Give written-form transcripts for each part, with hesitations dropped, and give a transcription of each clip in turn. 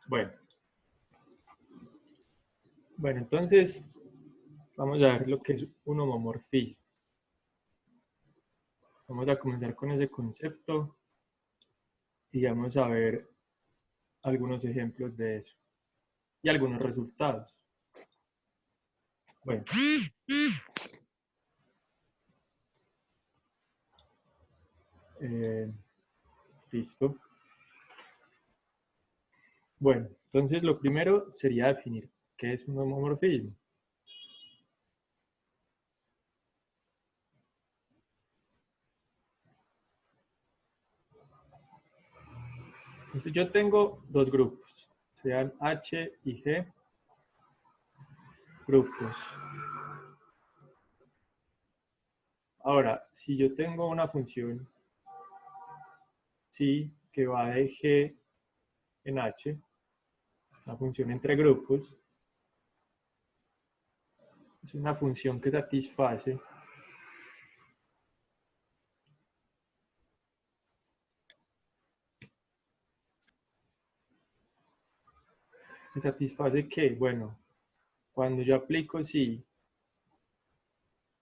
Bueno, entonces vamos a ver lo que es un homomorfismo. Vamos a comenzar con ese concepto y vamos a ver algunos ejemplos de eso y algunos resultados. Bueno, listo. Bueno, entonces lo primero sería definir qué es un homomorfismo. Entonces yo tengo dos grupos, sean H y G grupos. Ahora, si yo tengo una función sí que va de G en H, una función entre grupos, es una función que satisface que, bueno, cuando yo aplico sí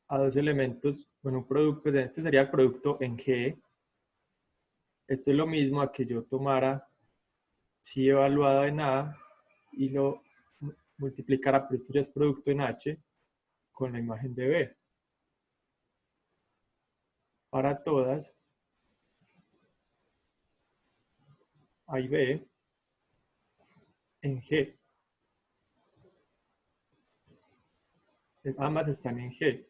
a dos elementos, bueno, un producto, pues este sería el producto en G. Esto es lo mismo a que yo tomara sí evaluado en A y lo multiplicara, pero esto ya es producto en H con la imagen de B. Para todas, hay B en G. Ambas están en G.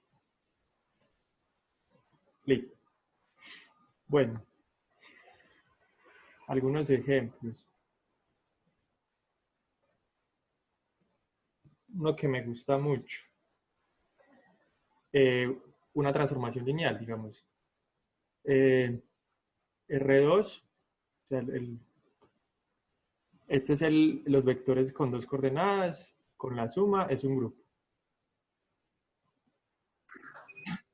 Listo. Bueno, algunos ejemplos. Uno que me gusta mucho. Una transformación lineal, digamos. R2, o sea, este es los vectores con dos coordenadas, con la suma es un grupo.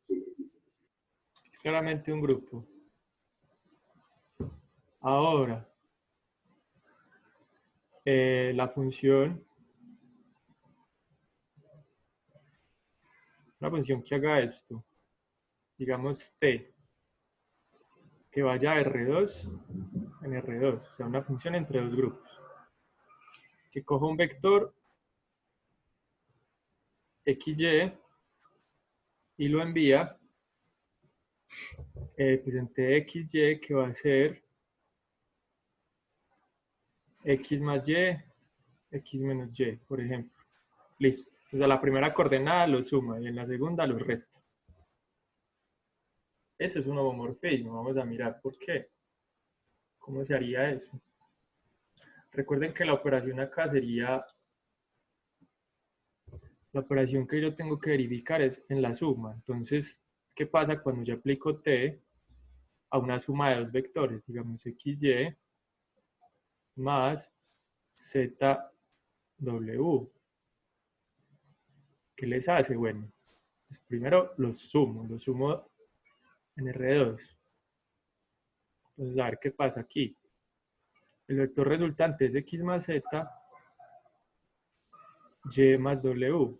Es claramente un grupo. Ahora, la función, una función que haga esto, digamos t, que vaya a R2 en R2, o sea, una función entre dos grupos, que coja un vector XY y lo envía pues en TXY, que va a ser X más Y, X menos Y, por ejemplo. Listo. Entonces a la primera coordenada lo suma y en la segunda lo resta. Ese es un homomorfismo. Vamos a mirar por qué. ¿Cómo se haría eso? Recuerden que la operación acá sería, la operación que yo tengo que verificar es en la suma. Entonces, ¿qué pasa cuando yo aplico T a una suma de dos vectores? Digamos XY más ZW. ¿Qué les hace? Bueno, pues primero los sumo en R2. Entonces, a ver qué pasa aquí. El vector resultante es X más Z, Y más W.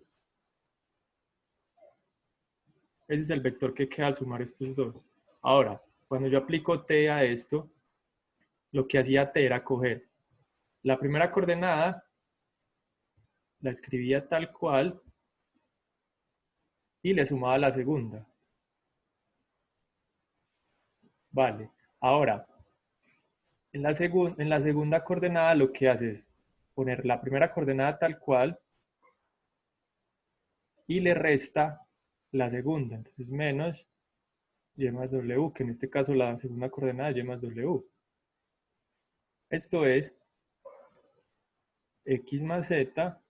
Ese es el vector que queda al sumar estos dos. Ahora, cuando yo aplico T a esto, lo que hacía T era coger la primera coordenada, la escribía tal cual y le sumaba la segunda. Vale. Ahora, en la segunda coordenada lo que hace es poner la primera coordenada tal cual y le resta la segunda. Entonces, menos Y más W, que en este caso la segunda coordenada es Y más W. Esto es X más Z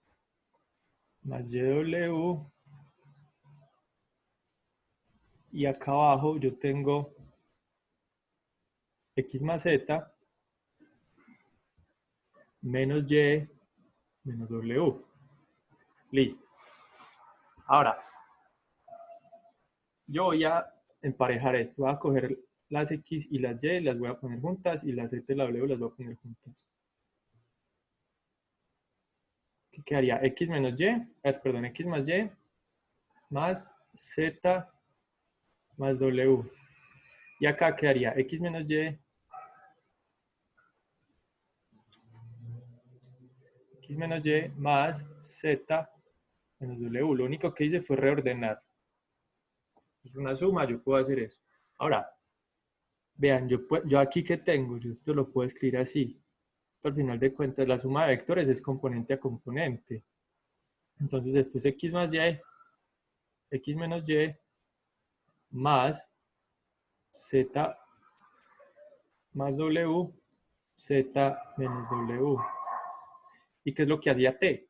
más YW. Y acá abajo yo tengo X más Z menos Y menos W. Listo. Ahora, yo voy a emparejar esto. Voy a coger las X y las Y, las voy a poner juntas, y las Z y la W las voy a poner juntas. ¿qué quedaría? X menos Y, perdón, X más Y más Z más W. Y acá quedaría X menos Y, X menos Y más Z menos W. Lo único que hice fue reordenar. Es una suma, yo puedo hacer eso. Ahora, vean, yo aquí que tengo, yo esto lo puedo escribir así. Al final de cuentas, la suma de vectores es componente a componente. Entonces esto es X más Y, X menos Y, más Z más W, Z menos W. ¿Y qué es lo que hacía T?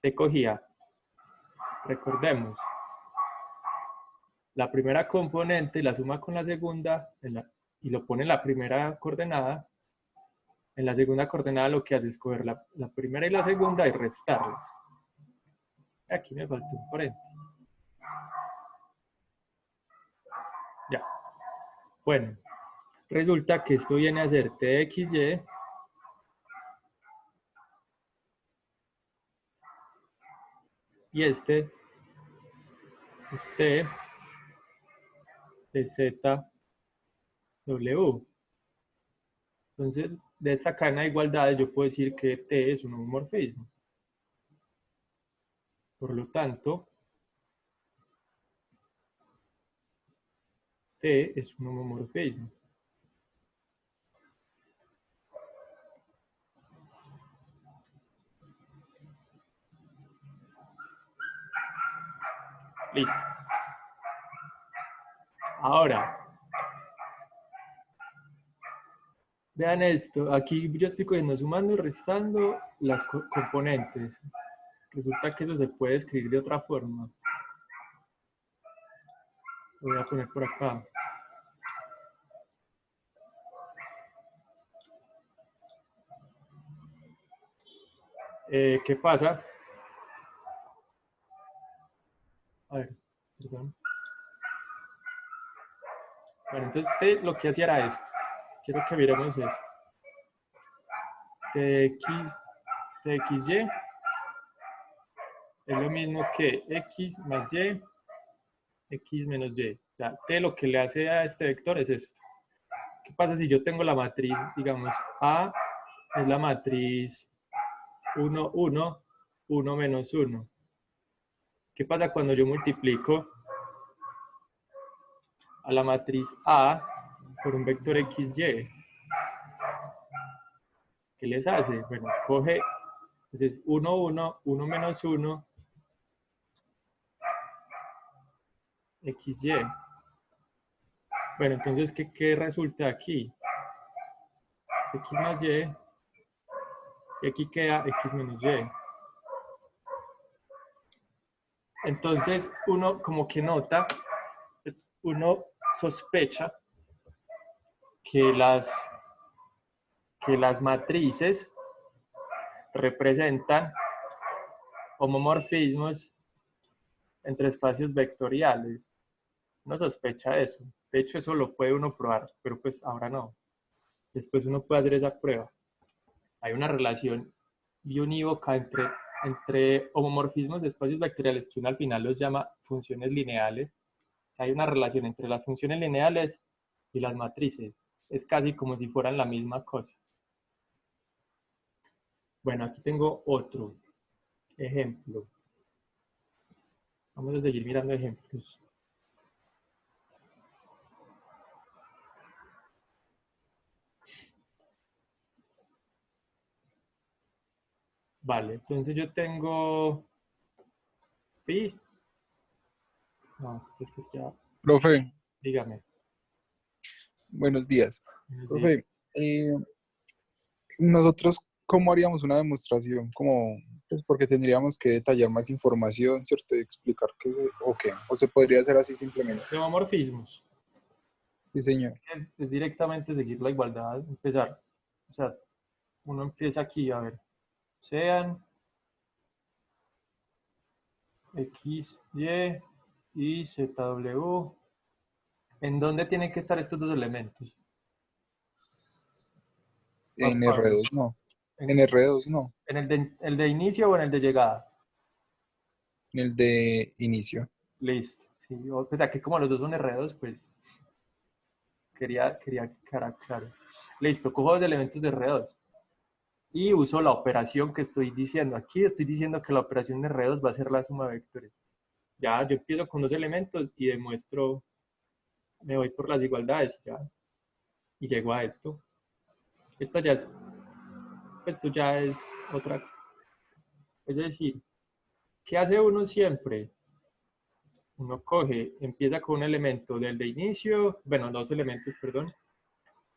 T cogía, recordemos, la primera componente, la suma con la segunda, y lo pone en la primera coordenada. En la segunda coordenada lo que hace es coger la primera y la segunda y restarlas. Aquí me faltó un paréntesis. Ya. Bueno, resulta que esto viene a ser T de XY y este es T de ZW. Entonces, de esta cadena de igualdades yo puedo decir que T es un homomorfismo. Por lo tanto, T es un homomorfismo. Listo. Ahora, vean esto. Aquí yo estoy cogiendo, sumando y restando las componentes. Resulta que eso se puede escribir de otra forma. Lo voy a poner por acá. ¿Qué pasa? A ver, perdón. Bueno, entonces lo que hacía era esto. Quiero que miremos esto. TXY es lo mismo que X más Y, X menos Y. O sea, T lo que le hace a este vector es esto. ¿Qué pasa si yo tengo la matriz, digamos, A es la matriz 1, 1, 1 menos 1? ¿Qué pasa cuando yo multiplico a la matriz A por un vector XY? ¿Qué les hace? Bueno, coge, entonces 1, 1, 1 menos 1, XY. Bueno, entonces, ¿qué resulta aquí? Es X más Y, y aquí queda X menos Y. Entonces, uno como que nota, uno sospecha que las matrices representan homomorfismos entre espacios vectoriales. Uno sospecha eso. De hecho, eso lo puede uno probar, pero pues ahora no. Después uno puede hacer esa prueba. Hay una relación biunívoca entre homomorfismos de espacios vectoriales que uno al final los llama funciones lineales. Hay una relación entre las funciones lineales y las matrices. Es casi como si fueran la misma cosa. Bueno, aquí tengo otro ejemplo. Vamos a seguir mirando ejemplos. Vale, entonces yo tengo pi. No, este ya. Profe, Dígame. buenos días. Buenos días. Profe, nosotros, ¿cómo haríamos una demostración? Como, pues porque tendríamos que detallar más información, ¿cierto? Y explicar o qué. O se podría hacer así simplemente. De homomorfismos. Sí, señor. Es directamente seguir la igualdad, empezar. O sea, uno empieza aquí, a ver. Sean X, Y Z, W. ¿En dónde tienen que estar estos dos elementos? En Juan Pablo. R2, no. En R2 no, ¿En el de inicio o en el de llegada? en el de inicio. Listo. Sí, pues aquí como los dos son R2, pues quería quedar claro. Listo, cojo los elementos de R2 y uso la operación que estoy diciendo. Aquí estoy diciendo que la operación de R2 va a ser la suma de vectores. Ya, yo empiezo con dos elementos y demuestro, me voy por las igualdades ya, y llego a esto. Esto ya es otra, es decir, ¿qué hace uno siempre? Uno coge, empieza con un elemento del de inicio, bueno, dos elementos, perdón,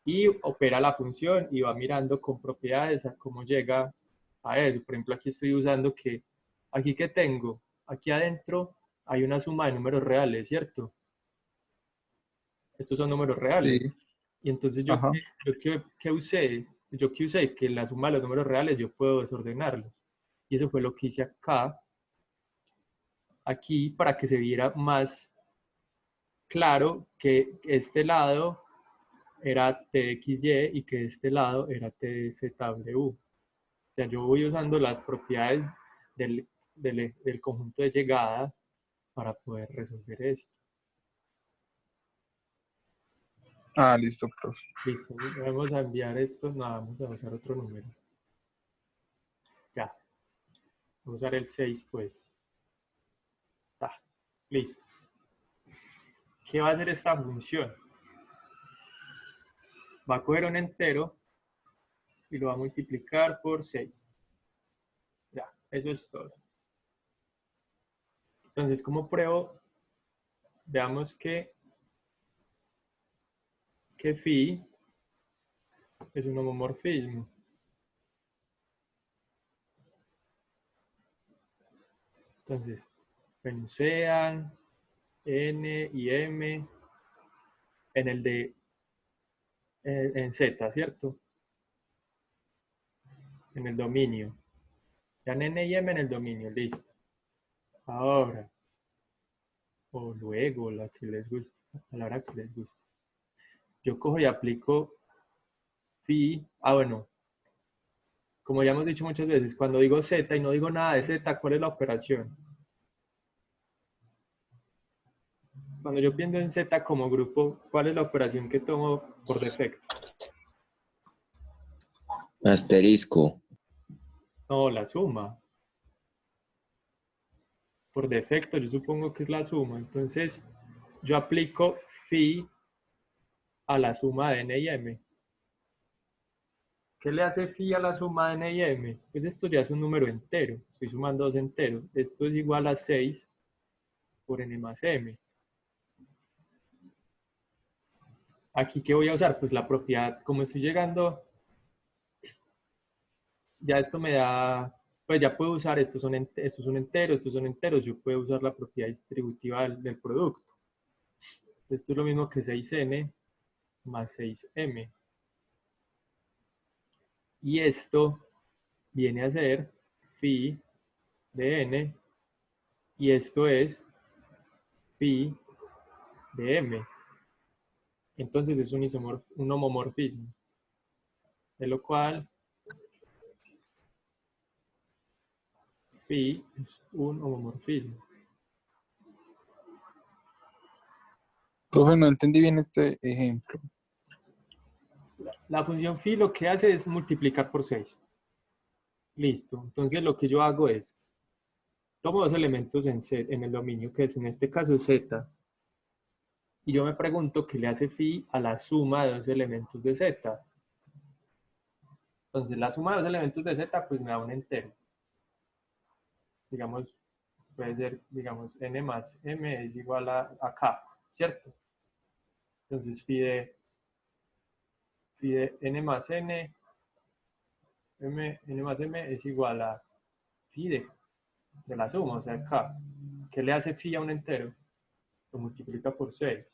y opera la función y va mirando con propiedades a cómo llega a eso. Por ejemplo, aquí estoy usando que, aquí que tengo, aquí adentro hay una suma de números reales, ¿cierto? Estos son números Sí, reales. Y entonces ajá. ¿qué usé? Yo que usé que la suma de los números reales yo puedo desordenarlos. Y eso fue lo que hice acá, aquí, para que se viera más claro que este lado era TXY y que este lado era TZW. O sea, yo voy usando las propiedades del conjunto de llegada para poder resolver esto. Ah, listo, profe. Listo, vamos a enviar esto, no, vamos a usar otro número. Ya, vamos a usar el 6 pues. Ta, listo. ¿Qué va a hacer esta función? Va a coger un entero y lo va a multiplicar por 6. Ya, eso es todo. Entonces, como pruebo, veamos que phi es un homomorfismo. Entonces, bueno, sean n y m en el de en z, ¿cierto? En el dominio. Sean n y m en el dominio, listo. Ahora, o luego, la que les guste, a la hora que les guste. Yo cojo y aplico phi. Ah, bueno, como ya hemos dicho muchas veces, cuando digo z y no digo nada de z, ¿cuál es la operación? Cuando yo pienso en z como grupo, ¿cuál es la operación que tomo por defecto? Asterisco. No, la suma. Por defecto, yo supongo que es la suma. Entonces, yo aplico phi a la suma de n y m. ¿Qué le hace phi a la suma de n y m? Pues esto ya es un número entero. Estoy sumando dos enteros. Esto es igual a 6 por n más m. Aquí, ¿qué voy a usar? Pues la propiedad, como estoy llegando, ya esto me da, pues ya puedo usar, estos son enteros, yo puedo usar la propiedad distributiva del producto. Esto es lo mismo que 6n más 6m. Y esto viene a ser phi de n y esto es phi de m. Entonces es un homomorfismo, de lo cual phi es un homomorfismo. Profe, no entendí bien este ejemplo. La función phi lo que hace es multiplicar por 6. Listo. Entonces lo que yo hago es, tomo dos elementos en el dominio, que es en este caso z, y yo me pregunto qué le hace phi a la suma de dos elementos de z. Entonces la suma de dos elementos de z pues me da un entero. Digamos, puede ser, digamos, n más m es igual a k, ¿cierto? Entonces phi de n más n más m es igual a phi de la suma, o sea, k. ¿Qué le hace phi a un entero? Lo multiplica por 6.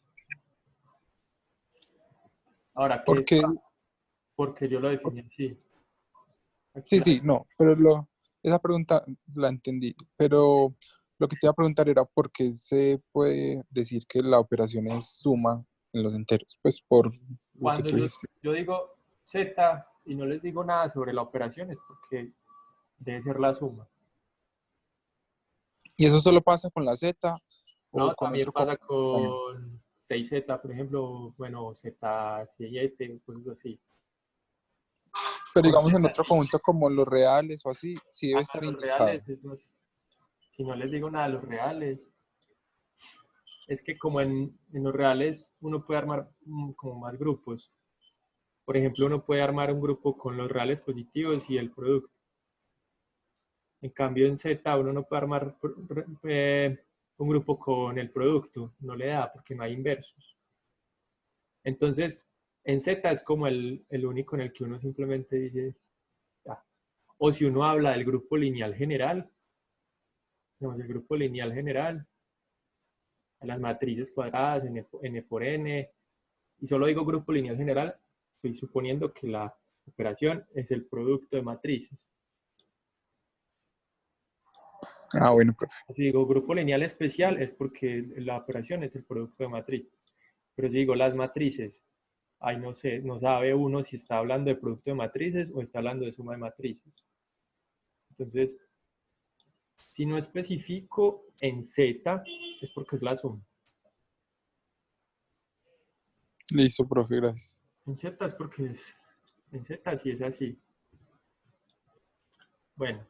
Ahora, ¿qué es Porque, k? Porque yo lo definí así. Aquí sí, sí, no, pero esa pregunta la entendí. Pero lo que te iba a preguntar era por qué se puede decir que la operación es suma en los enteros. Pues por lo que cuando tú dijiste. yo digo z, y no les digo nada sobre la operación es porque debe ser la suma. ¿Y eso solo pasa con la Z o No, con también otro pasa componente también? con 6Z, por ejemplo, bueno, Z7, cosas así. Pero Con digamos en Z, otro conjunto como los reales o así, sí debe estar con los reales, indicado. si no les digo nada de los reales, es que como en los reales uno puede armar como más grupos. Por ejemplo, uno puede armar un grupo con los reales positivos y el producto. En cambio, en Z uno no puede armar un grupo con el producto, no le da porque no hay inversos. Entonces, en Z es como el único en el que uno simplemente dice, ya. O si uno habla del grupo lineal general, digamos, el grupo lineal general, a las matrices cuadradas, n por n, y solo digo grupo lineal general, estoy suponiendo que la operación es el producto de matrices. Ah, bueno, profe. Si digo grupo lineal especial es porque la operación es el producto de matriz. Pero si digo las matrices, ahí no sé, no sabe uno si está hablando de producto de matrices o está hablando de suma de matrices. Entonces, si no especifico en Z, es porque es la suma. Listo, profe, gracias. En Z es porque en Z sí es así. Bueno,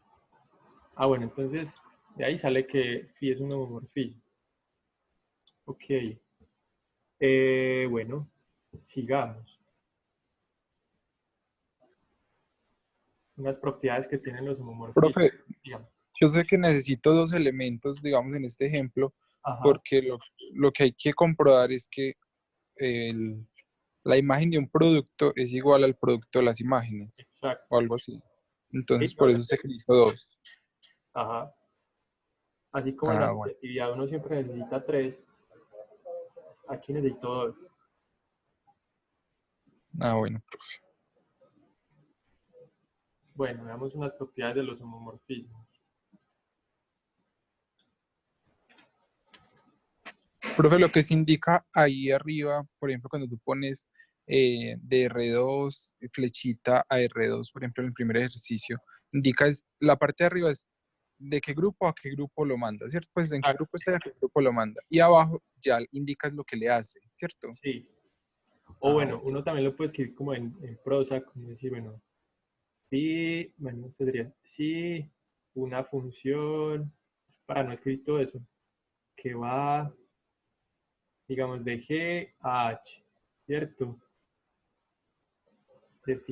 bueno, entonces de ahí sale que phi es un homomorfismo. Ok, bueno, sigamos. Unas propiedades que tienen los homomorfismos. Profe, Digamos. yo sé que necesito dos elementos, digamos, en este ejemplo, Ajá, porque lo que hay que comprobar es que el- la imagen de un producto es igual al producto de las imágenes, o exacto. algo así. Sí, Entonces, no, por eso se necesita dos. ajá. Así como en la Ah, bueno. actividad uno siempre necesita tres, aquí necesito dos. Ah, bueno, profe. Bueno, veamos unas propiedades de los homomorfismos. Profe, lo que se indica ahí arriba, por ejemplo, cuando tú pones de R2, flechita a R2, por ejemplo, en el primer ejercicio, indica la parte de arriba es de qué grupo a qué grupo lo manda, ¿cierto? Pues en qué Exacto, grupo está y a qué grupo lo manda. Y abajo ya indicas lo que le hace, ¿cierto? sí. O Ah, bueno, bueno. uno también lo puede escribir como en prosa, como decir, bueno, si, bueno, esto sería si una función, para no escribir todo eso, que va, digamos, de G a H, ¿cierto?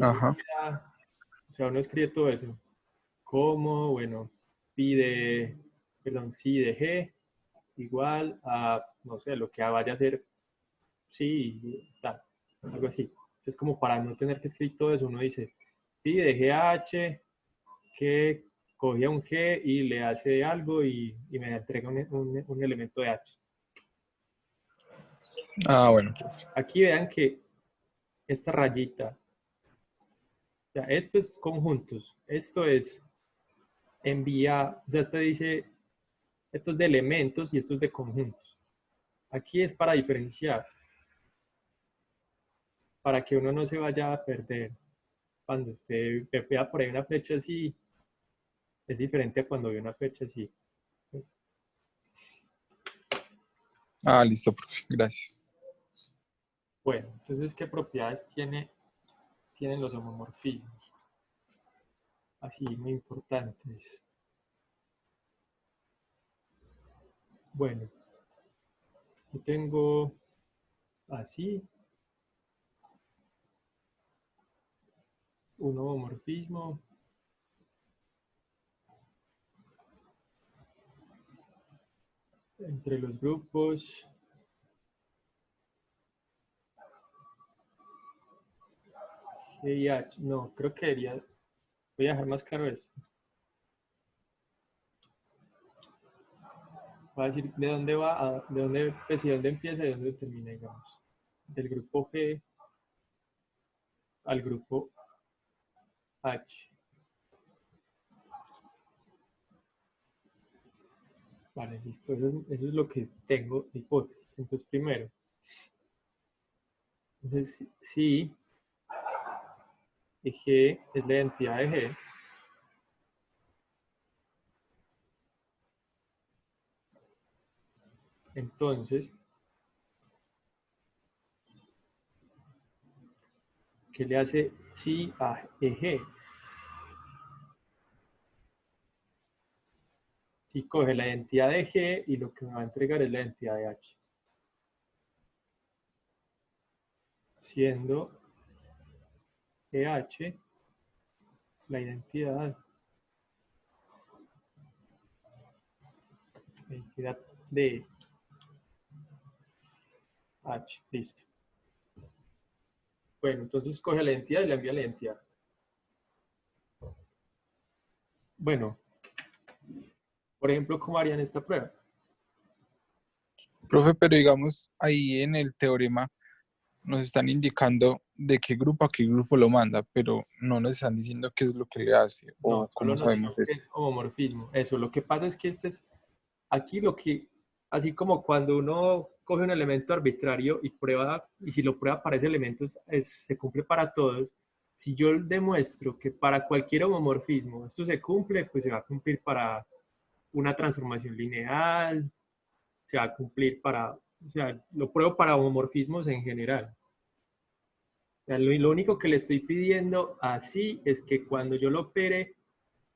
Ajá. Definida, o sea, uno escribe todo eso. Como, bueno, pide, perdón, si de G igual a, no sé, lo que vaya a ser sí, tal, algo así. Es como para no tener que escribir todo eso, uno dice, sí, de G a H, que cogía un G y le hace algo y me entrega un elemento de H. Ah, bueno, profe. Aquí vean que esta rayita, ya, esto es conjuntos, esto es envía, o sea, esto dice, esto es de elementos y esto es de conjuntos. Aquí es para diferenciar, para que uno no se vaya a perder. Cuando usted vea por ahí una flecha así, es diferente a cuando ve una flecha así. Ah, listo, profe. Gracias. Bueno, entonces, ¿qué propiedades tienen los homomorfismos? Así, muy importantes. Bueno, yo tengo así un homomorfismo entre los grupos G y H. No, creo que voy a dejar más claro esto. Voy a decir de dónde va, de dónde, pues, y dónde empieza y dónde termina, digamos. Del grupo G al grupo H. Vale, listo. Eso es lo que tengo de hipótesis. Entonces, primero, entonces, sí, G es la identidad de G. Entonces, ¿qué le hace si a G? Si coge la identidad de G y lo que me va a entregar es la identidad de H. Siendo EH la identidad de H. Listo. Bueno, entonces coge la identidad y le envía la identidad. Bueno, por ejemplo, ¿cómo harían esta prueba? Profe, pero digamos, ahí en el teorema nos están indicando de qué grupo a qué grupo lo manda, pero no nos están diciendo qué es lo que le hace No, o solo cómo nos sabemos dijo que eso. es homomorfismo. Eso, lo que pasa es que este es, aquí lo que, así como cuando uno coge un elemento arbitrario y prueba, y si lo prueba para ese elemento se cumple para todos, si yo demuestro que para cualquier homomorfismo esto se cumple, pues se va a cumplir para una transformación lineal, se va a cumplir para, o sea, lo pruebo para homomorfismos en general. O sea, lo único que le estoy pidiendo así es que cuando yo lo opere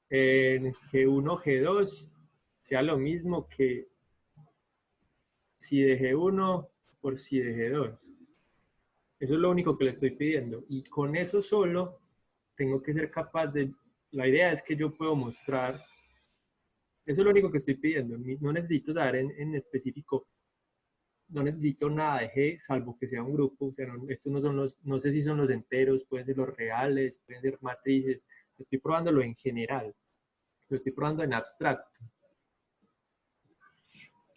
en G1, G2, sea lo mismo que si de G1 por si de G2. Eso es lo único que le estoy pidiendo. Y con eso solo tengo que ser capaz de... La idea es que yo puedo mostrar... Eso es lo único que estoy pidiendo. No necesito saber en específico, no necesito nada de G, salvo que sea un grupo. O sea, no, estos no son los... No sé si son los enteros, pueden ser los reales, pueden ser matrices. Estoy probándolo en general. Lo estoy probando en abstracto.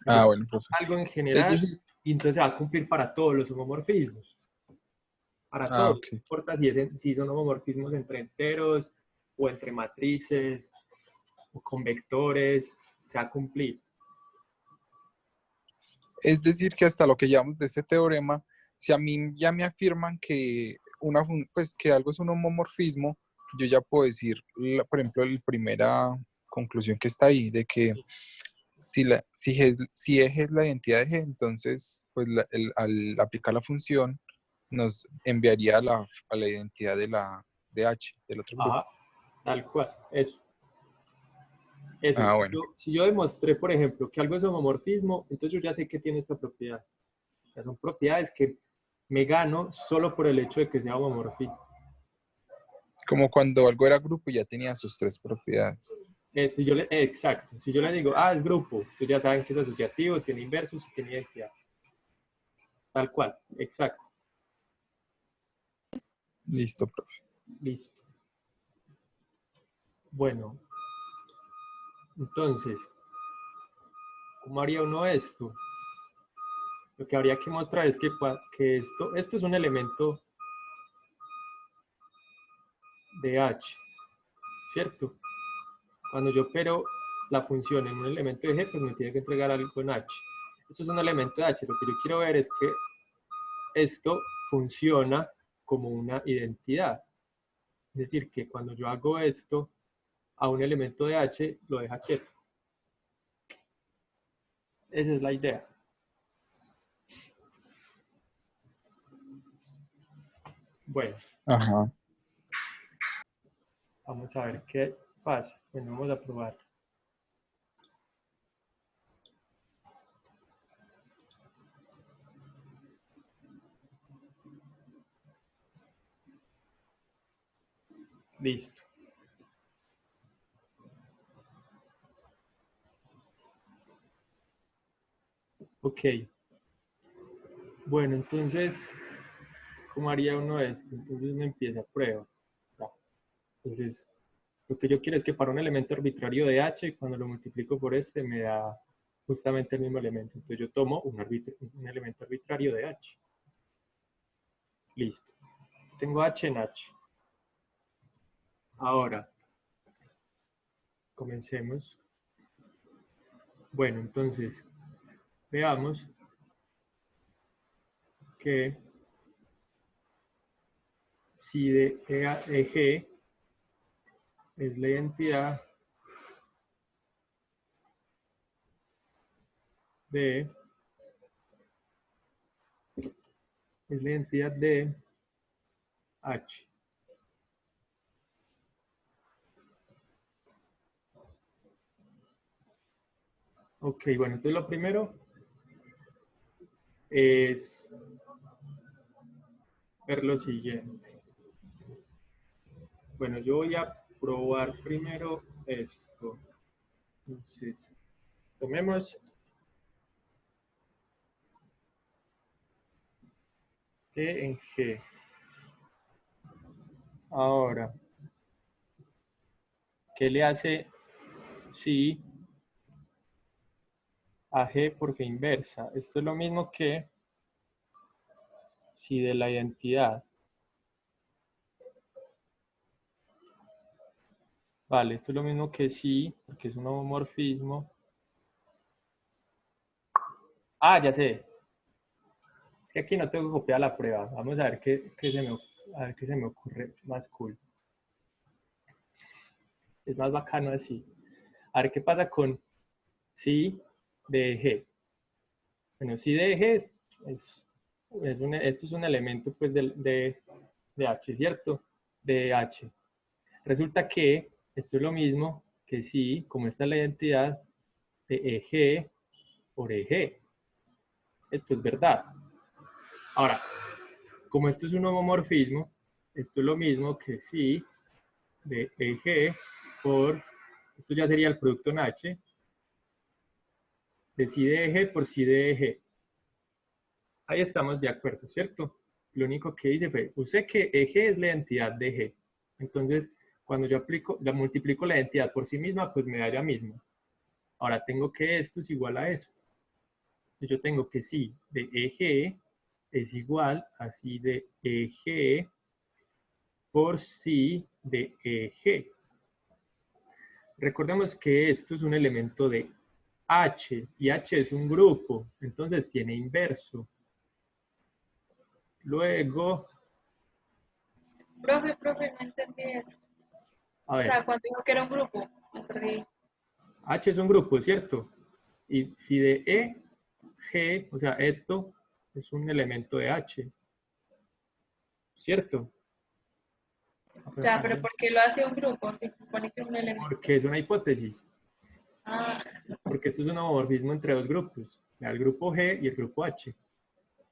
Yo Ah, bueno, profe. algo en Es general decir, y entonces se va a cumplir para todos los homomorfismos. Para ah, todos, ok. no importa si son homomorfismos entre enteros o entre matrices o con vectores, se va a cumplir. Es decir, que hasta lo que llamamos de este teorema, si a mí ya me afirman que pues que algo es un homomorfismo, yo ya puedo decir, por ejemplo, la primera conclusión que está ahí, de que si eje es la identidad de G, entonces, pues al aplicar la función, nos enviaría a la identidad de H, del otro grupo. Ajá, tal cual, eso. Eso, Ah, bueno. si yo demostré, por ejemplo, que algo es homomorfismo, entonces yo ya sé que tiene esta propiedad. O sea, son propiedades que me gano solo por el hecho de que sea homomorfismo. Como cuando algo era grupo y ya tenía sus tres propiedades. Exacto, si yo le digo, es grupo, entonces ya saben que es asociativo, tiene inversos y tiene identidad. Tal cual, exacto, Listo, profe. listo. Bueno, entonces, ¿cómo haría uno esto? Lo que habría que mostrar es que esto es un elemento de H, ¿cierto? Cuando yo opero la función en un elemento de G, pues me tiene que entregar algo en H. Esto es un elemento de H. Lo que yo quiero ver es que esto funciona como una identidad. Es decir, que cuando yo hago esto a un elemento de H, lo deja quieto. Esa es la idea. Bueno, Ajá. vamos a ver qué pasa. Bueno, vamos a probar. Listo. Ok. Bueno, entonces, ¿cómo haría uno esto? Entonces me empieza a prueba. Entonces, lo que yo quiero es que para un elemento arbitrario de H, cuando lo multiplico por este, me da justamente el mismo elemento. Entonces yo tomo un elemento arbitrario de H. Listo. Tengo H en H. Ahora, comencemos. Bueno, entonces, veamos que si de EG es la identidad de H. Ok, bueno, entonces lo primero es ver lo siguiente. Bueno, yo voy a probar primero esto. Entonces, tomemos T en G. Ahora, ¿qué le hace si a G por G inversa? Esto es lo mismo que si de la identidad. Vale, esto es lo mismo que si, porque es un homomorfismo. Ah, ya sé. Es que aquí no tengo que copiar la prueba. Vamos a ver a ver qué se me ocurre más cool. Es más bacano así. A ver qué pasa con si de G. Bueno, si de G esto es un elemento pues de H, ¿cierto? De H. Resulta que esto es lo mismo que si, como esta es la identidad de EG por EG. Esto es verdad. Ahora, como esto es un homomorfismo, esto es lo mismo que si de EG por, esto ya sería el producto en H, de si de EG por si de EG. Ahí estamos de acuerdo, ¿cierto? Lo único que hice fue, usé que EG es la identidad de G. Entonces, cuando yo multiplico la identidad por sí misma, pues me da ella misma. Ahora tengo que esto es igual a esto. Yo tengo que si de EG es igual a si de EG por si de EG. Recordemos que esto es un elemento de H y H es un grupo, entonces tiene inverso. Luego, Profe, no entendí eso. a O ver, sea, cuando dijo que era un grupo, me perdí. H es un grupo, ¿cierto? Y si de E, G, o sea, esto es un elemento de H, ¿cierto? Ya, pero ¿por qué lo hace un grupo? Si se supone que es un elemento. Porque es una hipótesis, Ah, porque esto es un homomorfismo entre dos grupos, el grupo G y el grupo H.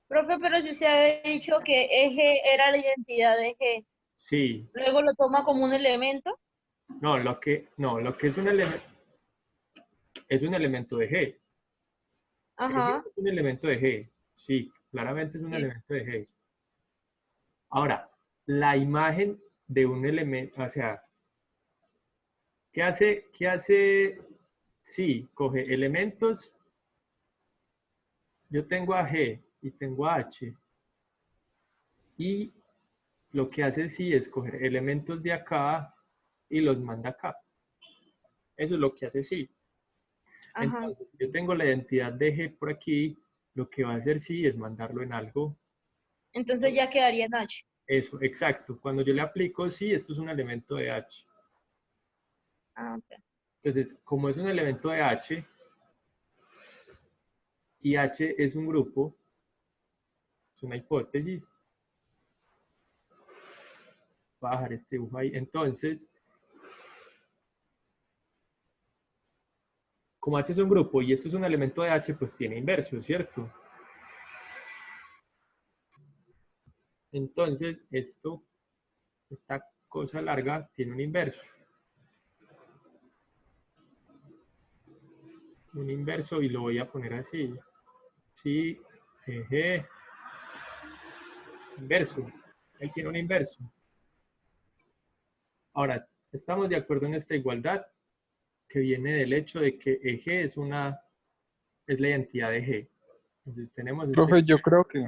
Profe, pero si usted había dicho que eje era la identidad de G, Sí, luego lo toma como un elemento. no, lo que es un elemento de G. G Ajá. es un elemento de G, sí, claramente es un Sí. elemento de G. Ahora, la imagen de un elemento, o sea, ¿qué hace? Sí, coge elementos, yo tengo a G y tengo a H, y lo que hace sí es coger elementos de acá y los manda acá. Eso es lo que hace sí. Ajá. Entonces, yo tengo la identidad de G por aquí, lo que va a hacer sí es mandarlo en algo. Entonces ya quedaría en H. Eso, exacto. Cuando yo le aplico sí, esto es un elemento de H. Ah, ok. Entonces, como es un elemento de H y H es un grupo, es una hipótesis, voy a bajar este dibujo ahí. Entonces, como H es un grupo y esto es un elemento de H, pues tiene inverso, ¿cierto? Entonces, esta cosa larga tiene un inverso. Un inverso y lo voy a poner así. Sí, eje, inverso. Él tiene un inverso. Ahora, estamos de acuerdo en esta igualdad que viene del hecho de que eje es la identidad de G. Entonces tenemos Profe, yo creo que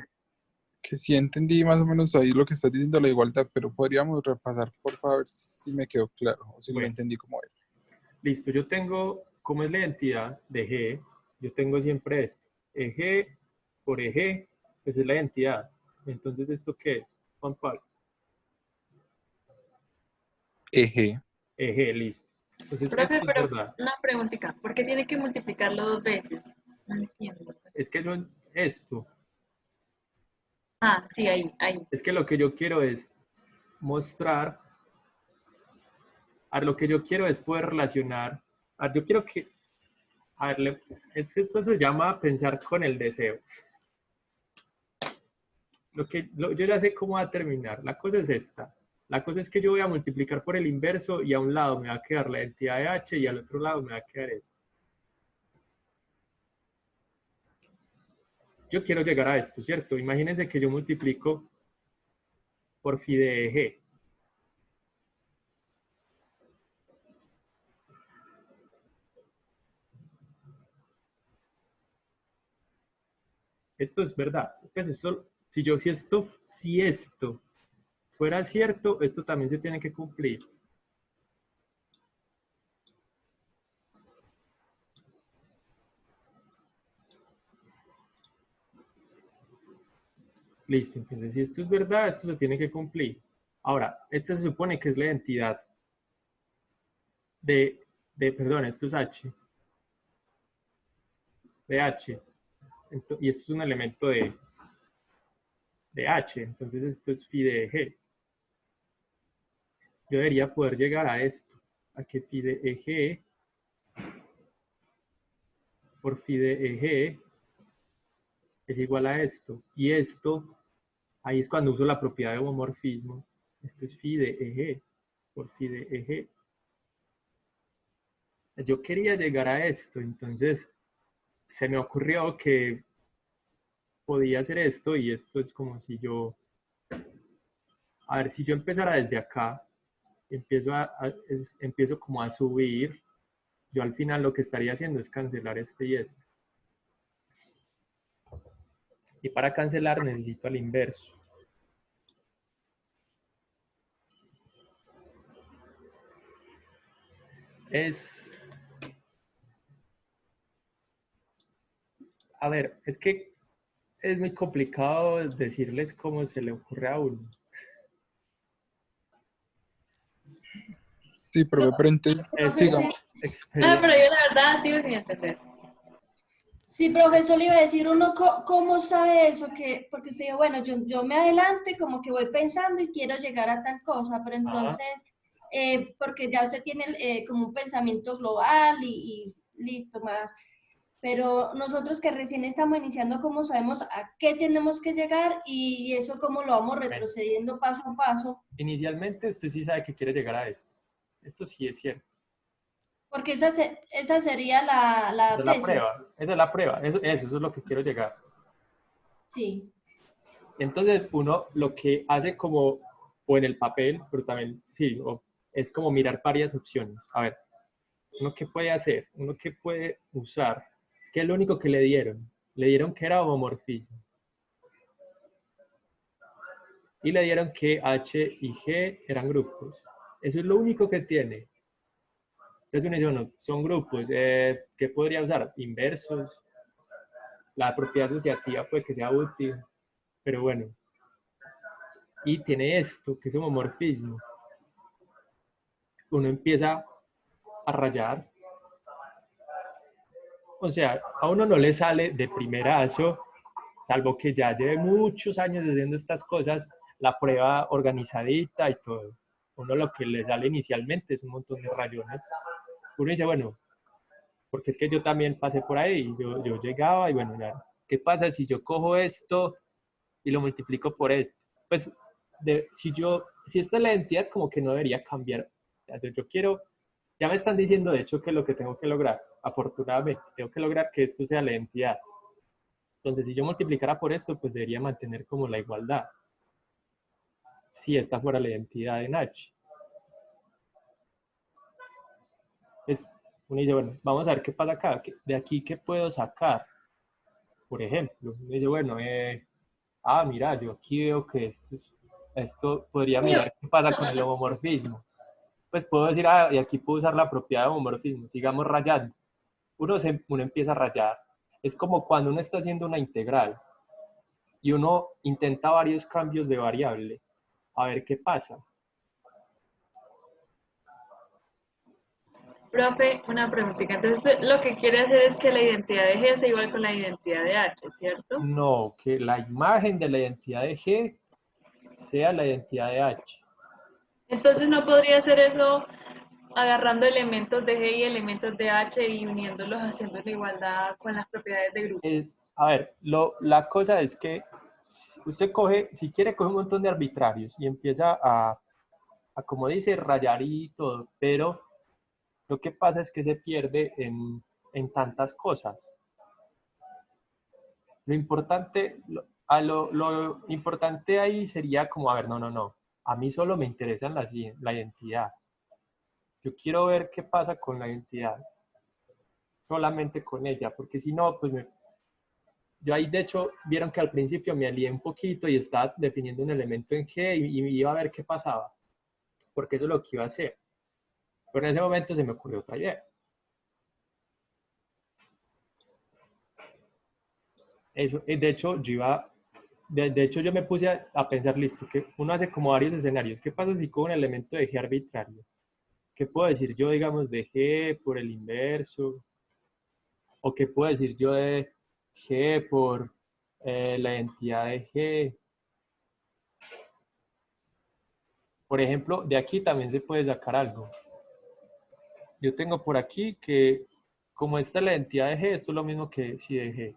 sí entendí más o menos ahí lo que estás diciendo, la igualdad, pero podríamos repasar, por favor, si me quedó claro o si lo bueno, entendí como es. listo, yo tengo, como es la identidad de G, yo tengo siempre esto. Eje por eje, pues es la identidad. Entonces, ¿esto qué es? Juan Pablo. Eje. Eje, listo. Entonces, Profe, esto es pero verdad. una preguntita, ¿por qué tiene que multiplicarlo 2 veces? No entiendo. Es que son esto. Ah, sí, ahí. Es que lo que yo quiero es mostrar, a ver, lo que yo quiero es poder relacionar, a ver, yo quiero que, a ver, esto se llama pensar con el deseo. Yo ya sé cómo va a terminar, la cosa es esta. La cosa es que yo voy a multiplicar por el inverso y a un lado me va a quedar la identidad de h y al otro lado me va a quedar esto. Yo quiero llegar a esto, ¿cierto? Imagínense que yo multiplico por phi de g. Esto es verdad. Pues esto, si esto fuera cierto, esto también se tiene que cumplir. Listo, entonces si esto es verdad, esto se tiene que cumplir. Ahora, esta se supone que es la identidad perdón, esto es h, de h, y esto es un elemento de h, entonces esto es phi de g. Yo debería poder llegar a esto, a que phi de g por phi de g es igual a esto, y esto, ahí es cuando uso la propiedad de homomorfismo, esto es phi de g por phi de g. Yo quería llegar a esto, entonces se me ocurrió que podía hacer esto y esto es como si yo, a ver, si yo empezara desde acá, empiezo como a subir, yo al final lo que estaría haciendo es cancelar este y este. Y para cancelar necesito al inverso. A ver, es que es muy complicado decirles cómo se le ocurre a uno. Sí, profe, pero entonces, Es sigamos. como No, experiencia. pero yo la verdad sigo sin entender. Sí, profesor, le iba a decir, uno, ¿cómo sabe eso? Porque usted dijo, bueno, yo me adelanto y como que voy pensando y quiero llegar a tal cosa, pero entonces, porque ya usted tiene como un pensamiento global y listo más. Pero nosotros que recién estamos iniciando, ¿cómo sabemos a qué tenemos que llegar y eso cómo lo vamos retrocediendo paso a paso? Inicialmente usted sí sabe que quiere llegar a esto. Esto sí es cierto. Porque esa sería la Esa es la tesis. prueba. Esa es la prueba. Eso es lo que quiero llegar. Sí. Entonces uno lo que hace como, o en el papel, pero también, sí, es como mirar varias opciones. A ver, uno qué puede hacer, uno qué puede usar. ¿Qué es lo único que le dieron? Le dieron que era homomorfismo. Y le dieron que H y G eran grupos. Eso es lo único que tiene. Entonces uno dice, bueno, son grupos. ¿Qué podría usar? Inversos. La propiedad asociativa puede que sea útil. Pero bueno. Y tiene esto, que es homomorfismo. Uno empieza a rayar. O sea, a uno no le sale de primerazo, salvo que ya lleve muchos años haciendo estas cosas, la prueba organizadita y todo. Uno lo que le sale inicialmente es un montón de rayones. Uno dice, bueno, porque es que yo también pasé por ahí, yo llegaba y bueno, ya, ¿qué pasa si yo cojo esto y lo multiplico por esto? Pues, si esta es la identidad, como que no debería cambiar. Entonces, yo quiero, ya me están diciendo de hecho que es lo que tengo que lograr, afortunadamente, tengo que lograr que esto sea la identidad. Entonces, si yo multiplicara por esto, pues debería mantener como la igualdad. Si esta fuera la identidad en H. Es, uno dice, bueno, vamos a ver qué pasa acá. De aquí, ¿qué puedo sacar? Por ejemplo, uno dice, bueno, mira, yo aquí veo que esto podría mirar qué pasa con el homomorfismo. Pues puedo decir, y aquí puedo usar la propiedad de homomorfismo. Sigamos rayando. Uno empieza a rayar. Es como cuando uno está haciendo una integral y uno intenta varios cambios de variable. A ver qué pasa. Profe, una preguntita. Entonces, lo que quiere hacer es que la identidad de G sea igual con la identidad de H, ¿cierto? No, que la imagen de la identidad de G sea la identidad de H. Entonces, ¿no podría hacer eso agarrando elementos de G y elementos de H y uniéndolos haciendo la igualdad con las propiedades de grupo? A ver, la cosa es que usted coge, si quiere, coge un montón de arbitrarios y empieza como dice, rayar y todo, pero lo que pasa es que se pierde en tantas cosas. Lo importante, lo importante ahí sería como, a ver, no, a mí solo me interesa la identidad. Yo quiero ver qué pasa con la identidad, solamente con ella, porque si no, pues yo ahí de hecho vieron que al principio me alié un poquito y estaba definiendo un elemento en G y iba a ver qué pasaba, porque eso es lo que iba a hacer. Pero en ese momento se me ocurrió otra idea. Eso, de hecho, de hecho, yo me puse a pensar, listo, que uno hace como varios escenarios. ¿Qué pasa si con un elemento de G arbitrario? ¿Qué puedo decir yo, digamos, de G por el inverso? ¿O qué puedo decir yo de G por la identidad de G? Por ejemplo, de aquí también se puede sacar algo. Yo tengo por aquí que, como esta es la identidad de G, esto es lo mismo que si de G,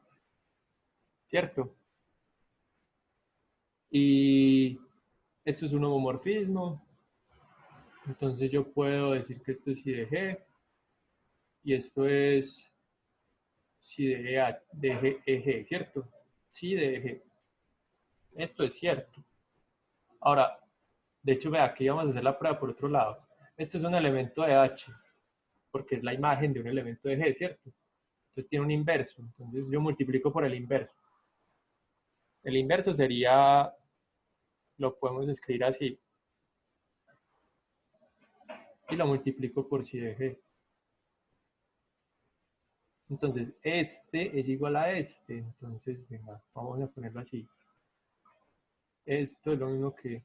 ¿cierto? Y esto es un homomorfismo. Entonces yo puedo decir que esto es si de G y esto es si de G, EG, ¿cierto? Si de G. Esto es cierto. Ahora, de hecho, vea, aquí vamos a hacer la prueba por otro lado. Esto es un elemento de H, porque es la imagen de un elemento de G, ¿cierto? Entonces tiene un inverso. Entonces yo multiplico por el inverso. El inverso sería, lo podemos escribir así. Y lo multiplico por si de G. Entonces, este es igual a este. Entonces, venga, vamos a ponerlo así. Esto es lo mismo que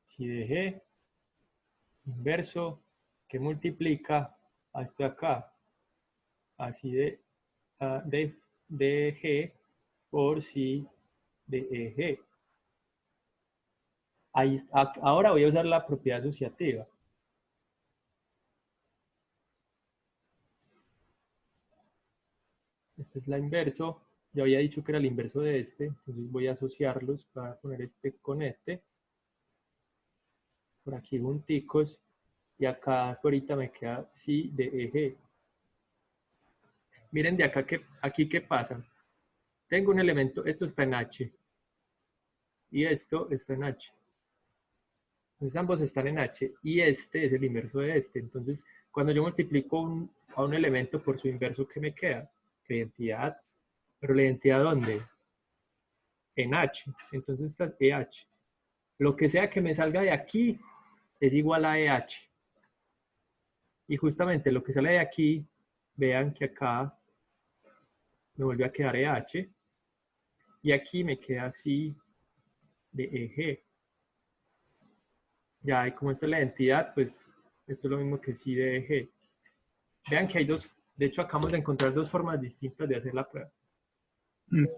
si de G inverso que multiplica a esto de acá. Así de G por si de EG. Ahora voy a usar la propiedad asociativa. Este es la inverso. Ya había dicho que era el inverso de este. Entonces voy a asociarlos para poner este con este. Por aquí junticos. Y acá ahorita me queda si de EG. Miren de acá aquí qué pasa. Tengo un elemento, esto está en H. Y esto está en H. Entonces ambos están en H y este es el inverso de este. Entonces, cuando yo multiplico a un elemento por su inverso, ¿qué me queda? La identidad. ¿Pero la identidad dónde? En H. Entonces esta es EH. Lo que sea que me salga de aquí es igual a EH. Y justamente lo que sale de aquí, vean que acá me vuelve a quedar EH. Y aquí me queda así de EG. Ya, y como esta es la identidad, pues esto es lo mismo que sí de EG. Vean que hay dos, de hecho acabamos de encontrar dos formas distintas de hacer la prueba.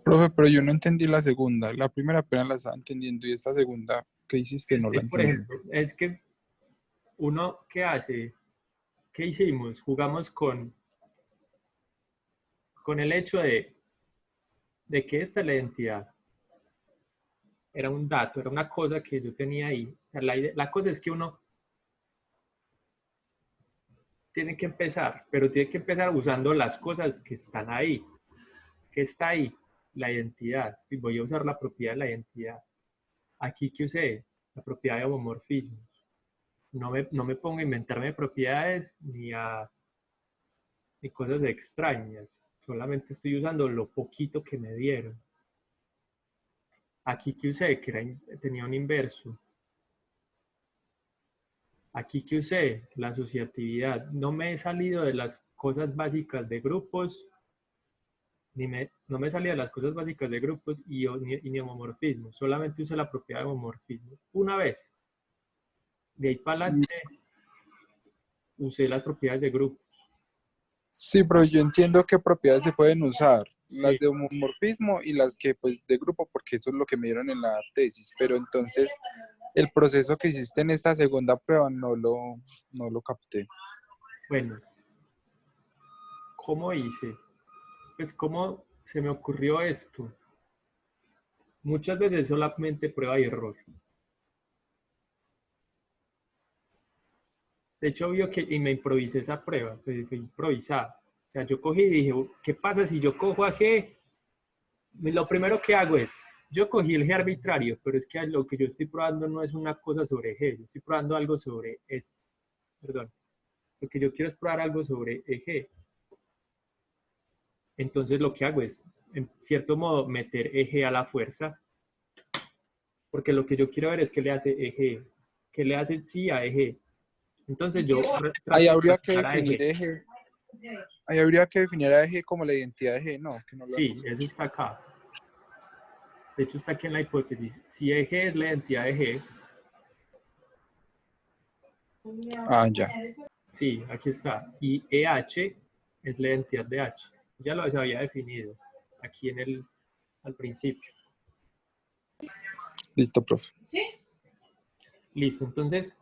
Profe, pero yo no entendí la segunda. La primera apenas la estaba entendiendo y esta segunda, ¿qué hiciste? No la Por entendí. ejemplo, es que uno, ¿qué hace? ¿Qué hicimos? Jugamos con el hecho de que esta es la identidad. Era un dato, era una cosa que yo tenía ahí. O sea, la cosa es que uno tiene que empezar, pero tiene que empezar usando las cosas que están ahí. ¿Qué está ahí? La identidad. Sí, voy a usar la propiedad de la identidad. Aquí que usé la propiedad de homomorfismos. No me pongo a inventarme propiedades ni cosas extrañas. Solamente estoy usando lo poquito que me dieron. Aquí que usé, tenía un inverso. Aquí que usé, la asociatividad. No me he salido de las cosas básicas de grupos, no me he salido de las cosas básicas de grupos ni homomorfismo. Solamente usé la propiedad de homomorfismo. Una vez. De ahí para adelante, usé las propiedades de grupo. Sí, pero yo entiendo qué propiedades se pueden usar, las Sí. de homomorfismo y las que pues de grupo, porque eso es lo que me dieron en la tesis, pero entonces el proceso que hiciste en esta segunda prueba no lo capté. Bueno, ¿cómo hice? Pues, ¿cómo se me ocurrió esto? Muchas veces solamente prueba y error. De hecho, vio que y me improvisé esa prueba, pues fue improvisada. O sea, yo cogí y dije, ¿qué pasa si yo cojo a G? Lo primero que hago es, yo cogí el G arbitrario, pero es que lo que yo estoy probando no es una cosa sobre G, yo estoy probando algo sobre S. Perdón. Lo que yo quiero es probar algo sobre EG. Entonces lo que hago es, en cierto modo, meter EG a la fuerza, porque lo que yo quiero ver es qué le hace EG, qué le hace sí a EG. Entonces yo Ahí trato de habría que relacionar a definir EG. eje, ahí habría que definir a eje como la identidad de eje, no, que no lo Sí, hemos eso hecho. está acá. De hecho está aquí en la hipótesis. Si EG es la identidad de G, Ah, ya. sí, aquí está. Y EH es la identidad de H. Ya lo había definido aquí al principio. Listo, profe. Listo, entonces,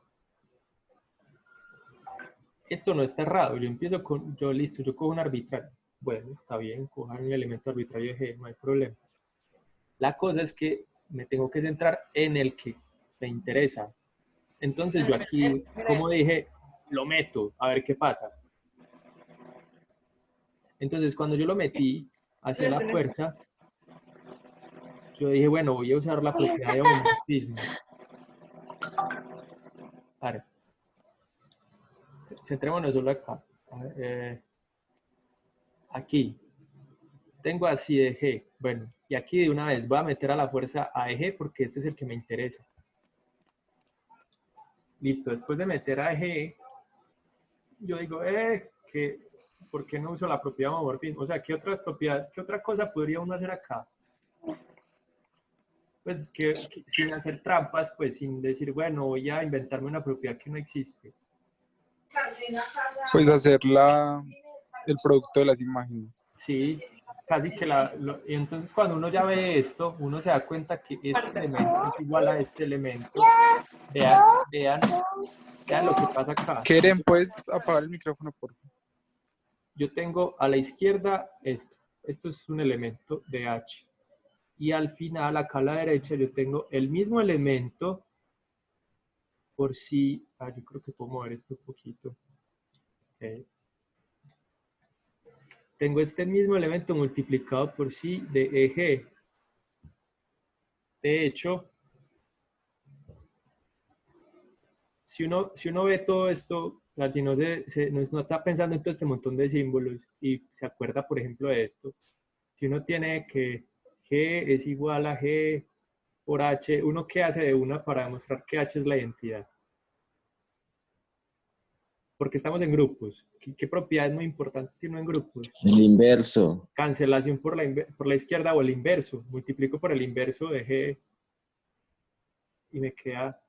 esto no está errado. Yo empiezo con, listo, yo cojo un arbitrario. Bueno, está bien, cojan un elemento arbitrario de G, no hay problema. La cosa es que me tengo que centrar en el que me interesa. Entonces yo aquí, como dije, lo meto, a ver qué pasa. Entonces cuando yo lo metí hacia la fuerza, yo dije, bueno, voy a usar la propiedad de homomorfismo. Vale. Centrémonos solo acá. Aquí. Tengo así de G. Bueno, y aquí de una vez voy a meter a la fuerza a G porque este es el que me interesa. Listo, después de meter a G, yo digo, ¿por qué no uso la propiedad de homomorfismo? O sea, ¿qué otra cosa podría uno hacer acá? Pues que sin hacer trampas, pues sin decir, bueno, voy a inventarme una propiedad que no existe. Pues hacer el producto de las imágenes. Sí, casi que y entonces cuando uno ya ve esto, uno se da cuenta que este elemento es igual a este elemento. Vean lo que pasa acá. ¿Quieren pues apagar el micrófono, por favor? Yo tengo a la izquierda esto. Esto es un elemento de H. Y al final, acá a la derecha, yo tengo el mismo elemento por si... yo creo que puedo mover esto un poquito. Okay. Tengo este mismo elemento multiplicado por si de EG. De hecho, si uno ve todo esto, si no está pensando en todo este montón de símbolos y se acuerda, por ejemplo, de esto, si uno tiene que G es igual a G por H, ¿uno qué hace de una para demostrar que H es la identidad? Porque estamos en grupos. ¿Qué propiedad es muy importante tiene en grupos? El inverso. Cancelación por la izquierda o el inverso. Multiplico por el inverso de G y me queda,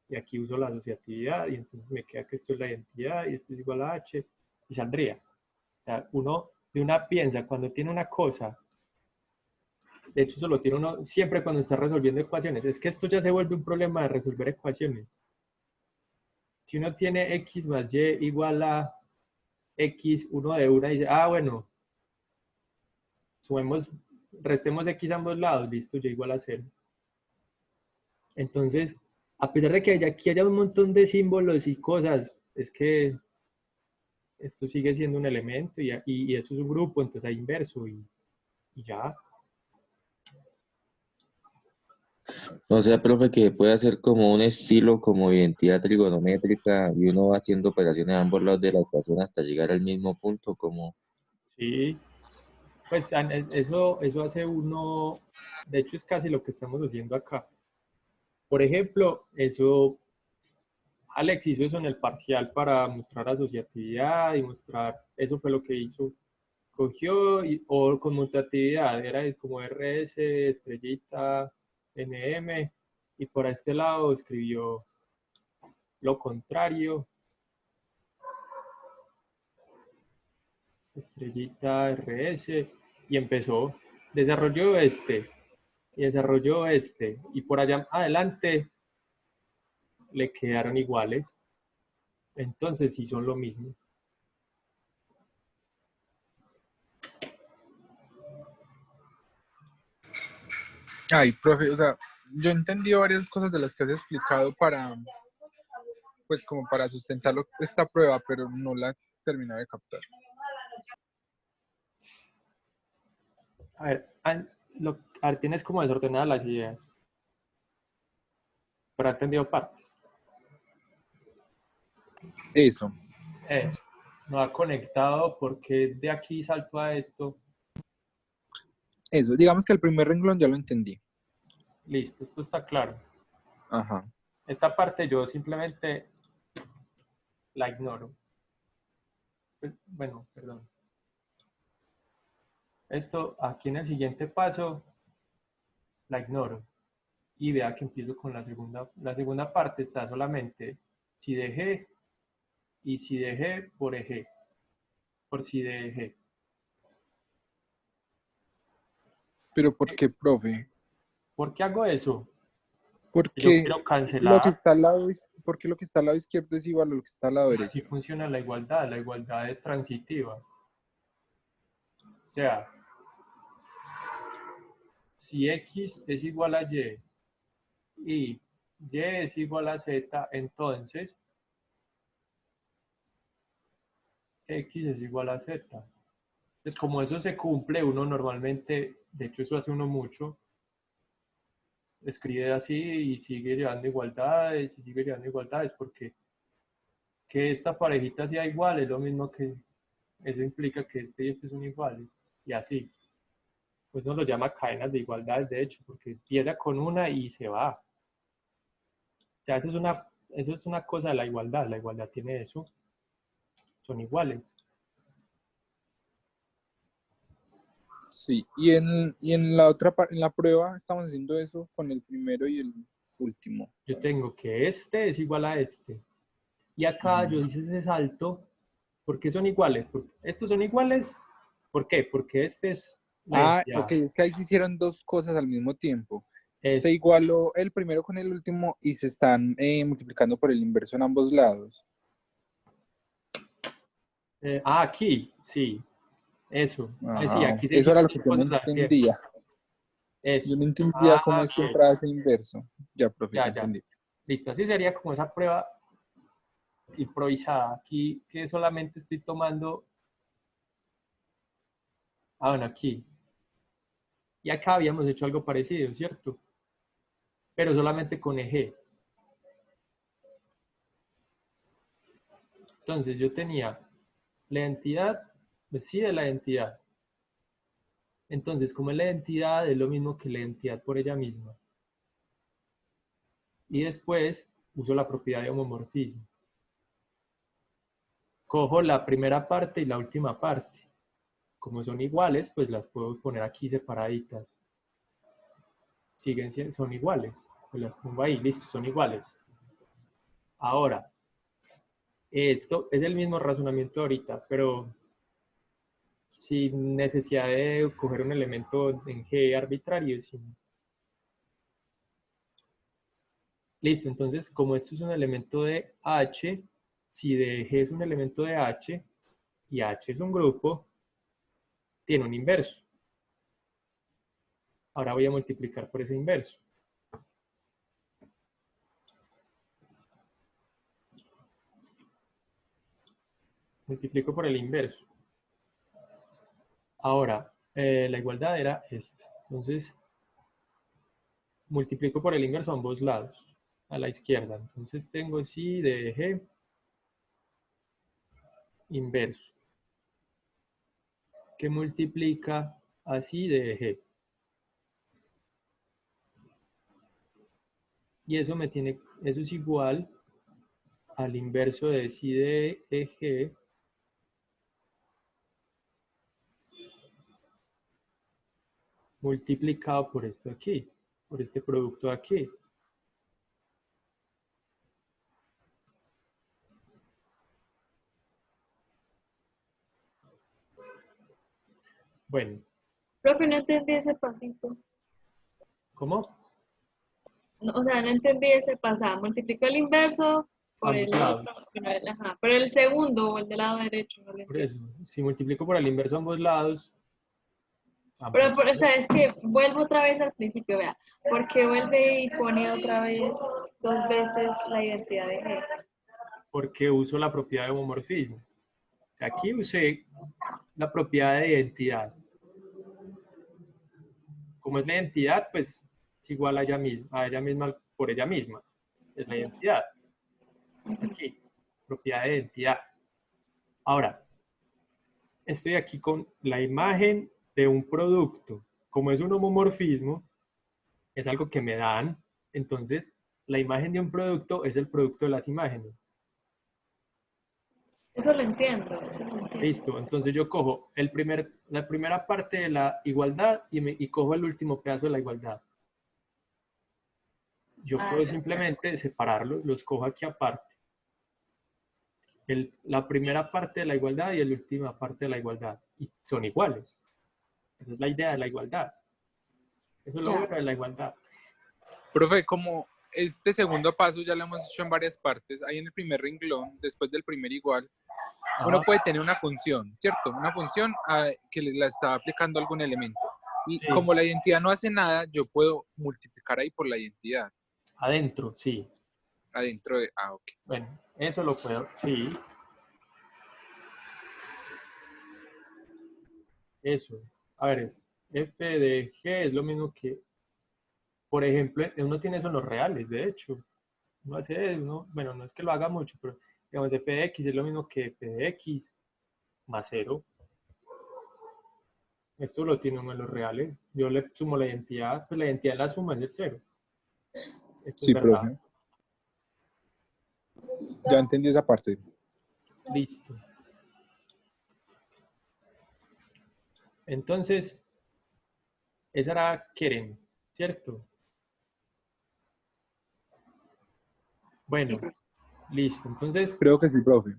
y aquí uso la asociatividad, y entonces me queda que esto es la identidad y esto es igual a H, y saldría. O sea, uno de una piensa, cuando tiene una cosa, de hecho eso lo tiene uno siempre cuando está resolviendo ecuaciones, es que esto ya se vuelve un problema de resolver ecuaciones. Si uno tiene X más Y igual a X, uno de una dice, bueno, restemos X a ambos lados, listo, Y igual a 0. Entonces, a pesar de que aquí haya un montón de símbolos y cosas, es que esto sigue siendo un elemento y eso es un grupo, entonces hay inverso y ya. O sea, profe, que puede hacer como un estilo, como identidad trigonométrica, y uno va haciendo operaciones a ambos lados de la ecuación hasta llegar al mismo punto, como... Sí, pues eso hace uno, de hecho es casi lo que estamos haciendo acá. Por ejemplo, Alex hizo eso en el parcial para mostrar asociatividad y mostrar, eso fue lo que hizo. Cogió o conmutatividad, era como RS, estrellita, NM, y por este lado escribió lo contrario estrellita RS, y empezó, desarrolló este, y desarrolló este, y por allá adelante le quedaron iguales. Entonces sí son lo mismo. Ay, profe, o sea, yo entendí varias cosas de las que has explicado para, pues como para sustentarlo esta prueba, pero no la terminé de captar. A ver, a ver, tienes como desordenadas las ideas. Pero ha entendido partes. Eso. No ha conectado porque de aquí salto a esto. Eso, digamos que el primer renglón ya lo entendí. Listo, esto está claro. Ajá. Esta parte yo simplemente la ignoro. Bueno, perdón. Esto aquí en el siguiente paso la ignoro. Y vea que empiezo con la segunda. La segunda parte está solamente si de G y si de G por eje. Por si de G. Pero ¿por qué, profe? ¿Por qué hago eso? Yo Porque quiero lo que cancelar. está al lado, porque lo que está al lado izquierdo es igual a lo que está al lado Así derecho. funciona la igualdad. La igualdad es transitiva. O sea, si X es igual a y Y es igual a Z, entonces X es igual a Z. Pues como eso se cumple, uno normalmente, de hecho eso hace uno mucho, escribe así y sigue llevando igualdades y sigue llevando igualdades, porque que esta parejita sea igual es lo mismo que, eso implica que este y este son iguales, y así. Pues uno lo llama cadenas de igualdades, de hecho, porque empieza con una y se va. O sea, eso es una cosa de la igualdad tiene eso, son iguales. Sí, y en la otra en la prueba estamos haciendo eso con el primero y el último. Yo tengo que este es igual a este. Y acá yo hice ese salto. ¿Por qué son iguales? Estos son iguales. ¿Por qué? Porque este es la Ah, ok, identidad. es que ahí se hicieron dos cosas al mismo tiempo. Se Es, igualó el primero con el último y se están multiplicando por el inverso en ambos lados. aquí, sí. Eso. Sí, Ah, aquí se eso era hicieron lo dos que yo no cosas al tiempo. entendía. Yo Eso. no entendía cómo Ah, es que ok. entraba ese inverso. Ya, profe, ya Ya, ya. entendí. Listo. Así sería como esa prueba improvisada. Aquí que solamente estoy tomando. Ah, bueno, aquí. Y acá habíamos hecho algo parecido, ¿cierto? Pero solamente con eje. Entonces yo tenía la identidad, pues sí, de la identidad. Entonces, como es la identidad, es lo mismo que la identidad por ella misma. Y después uso la propiedad de homomorfismo. Cojo la primera parte y la última parte. Como son iguales, pues las puedo poner aquí separaditas. Siguen siendo, son iguales. Pues las pongo ahí, listo, son iguales. Ahora, esto es el mismo razonamiento ahorita, pero sin necesidad de coger un elemento en G arbitrario. Listo, entonces como esto es un elemento de H, si de G es un elemento de H y H es un grupo, tiene un inverso. Ahora voy a multiplicar por ese inverso. Multiplico por el inverso. Ahora, la igualdad era esta. Entonces, multiplico por el inverso a ambos lados, a la izquierda. Entonces tengo si de G inverso, que multiplica así de G. Y eso eso es igual al inverso de si de G multiplicado por esto aquí, por este producto de aquí. Bueno, Profe, no entendí ese pasito. ¿cómo? No, o sea, no entendí ese pasado. Multiplico el inverso por Ambos el lados. otro, pero el segundo o el del lado derecho, no lo Por entiendo. eso, si multiplico por el inverso a ambos lados, O sea, es que vuelvo otra vez al principio, vea. Porque vuelve y pone otra vez 2 veces la identidad de G. porque uso la propiedad de homomorfismo. Aquí usé la propiedad de identidad. Como es la identidad, pues es igual a ella misma por ella misma. Es la identidad. Aquí, propiedad de identidad. Ahora, estoy aquí con la imagen de un producto. Como es un homomorfismo, es algo que me dan. Entonces, la imagen de un producto es el producto de las imágenes. Eso lo entiendo, eso lo entiendo. Listo. Entonces yo cojo la primera parte de la igualdad y cojo el último pedazo de la igualdad. Yo Ah, puedo ya. simplemente separarlos, los cojo aquí aparte. La primera parte de la igualdad y la última parte de la igualdad. Y son iguales. Esa es la idea de la igualdad. Eso es lo Ya. bueno de la igualdad. Profe, como este segundo paso ya lo hemos hecho en varias partes, ahí en el primer renglón, después del primer igual, uno Ajá. puede tener una función, ¿cierto? Una función que la está aplicando algún elemento. Y Sí. como la identidad no hace nada, yo puedo multiplicar ahí por la identidad, Adentro, sí. adentro de... ok. Bueno, eso lo puedo, sí. Eso. A ver, f de g es lo mismo que, por ejemplo, uno tiene eso en los reales, de hecho. Uno hace, bueno, no es que lo haga mucho, pero digamos, f de x es lo mismo que f de x más 0. Esto lo tiene uno en los reales. Yo le sumo la identidad, pues la identidad de la suma es el 0. Esto Sí, es verdad. profe. Ya entendí esa parte. Listo. Entonces, esa era Keren, ¿cierto? Bueno, listo. Entonces, Creo que sí, profe.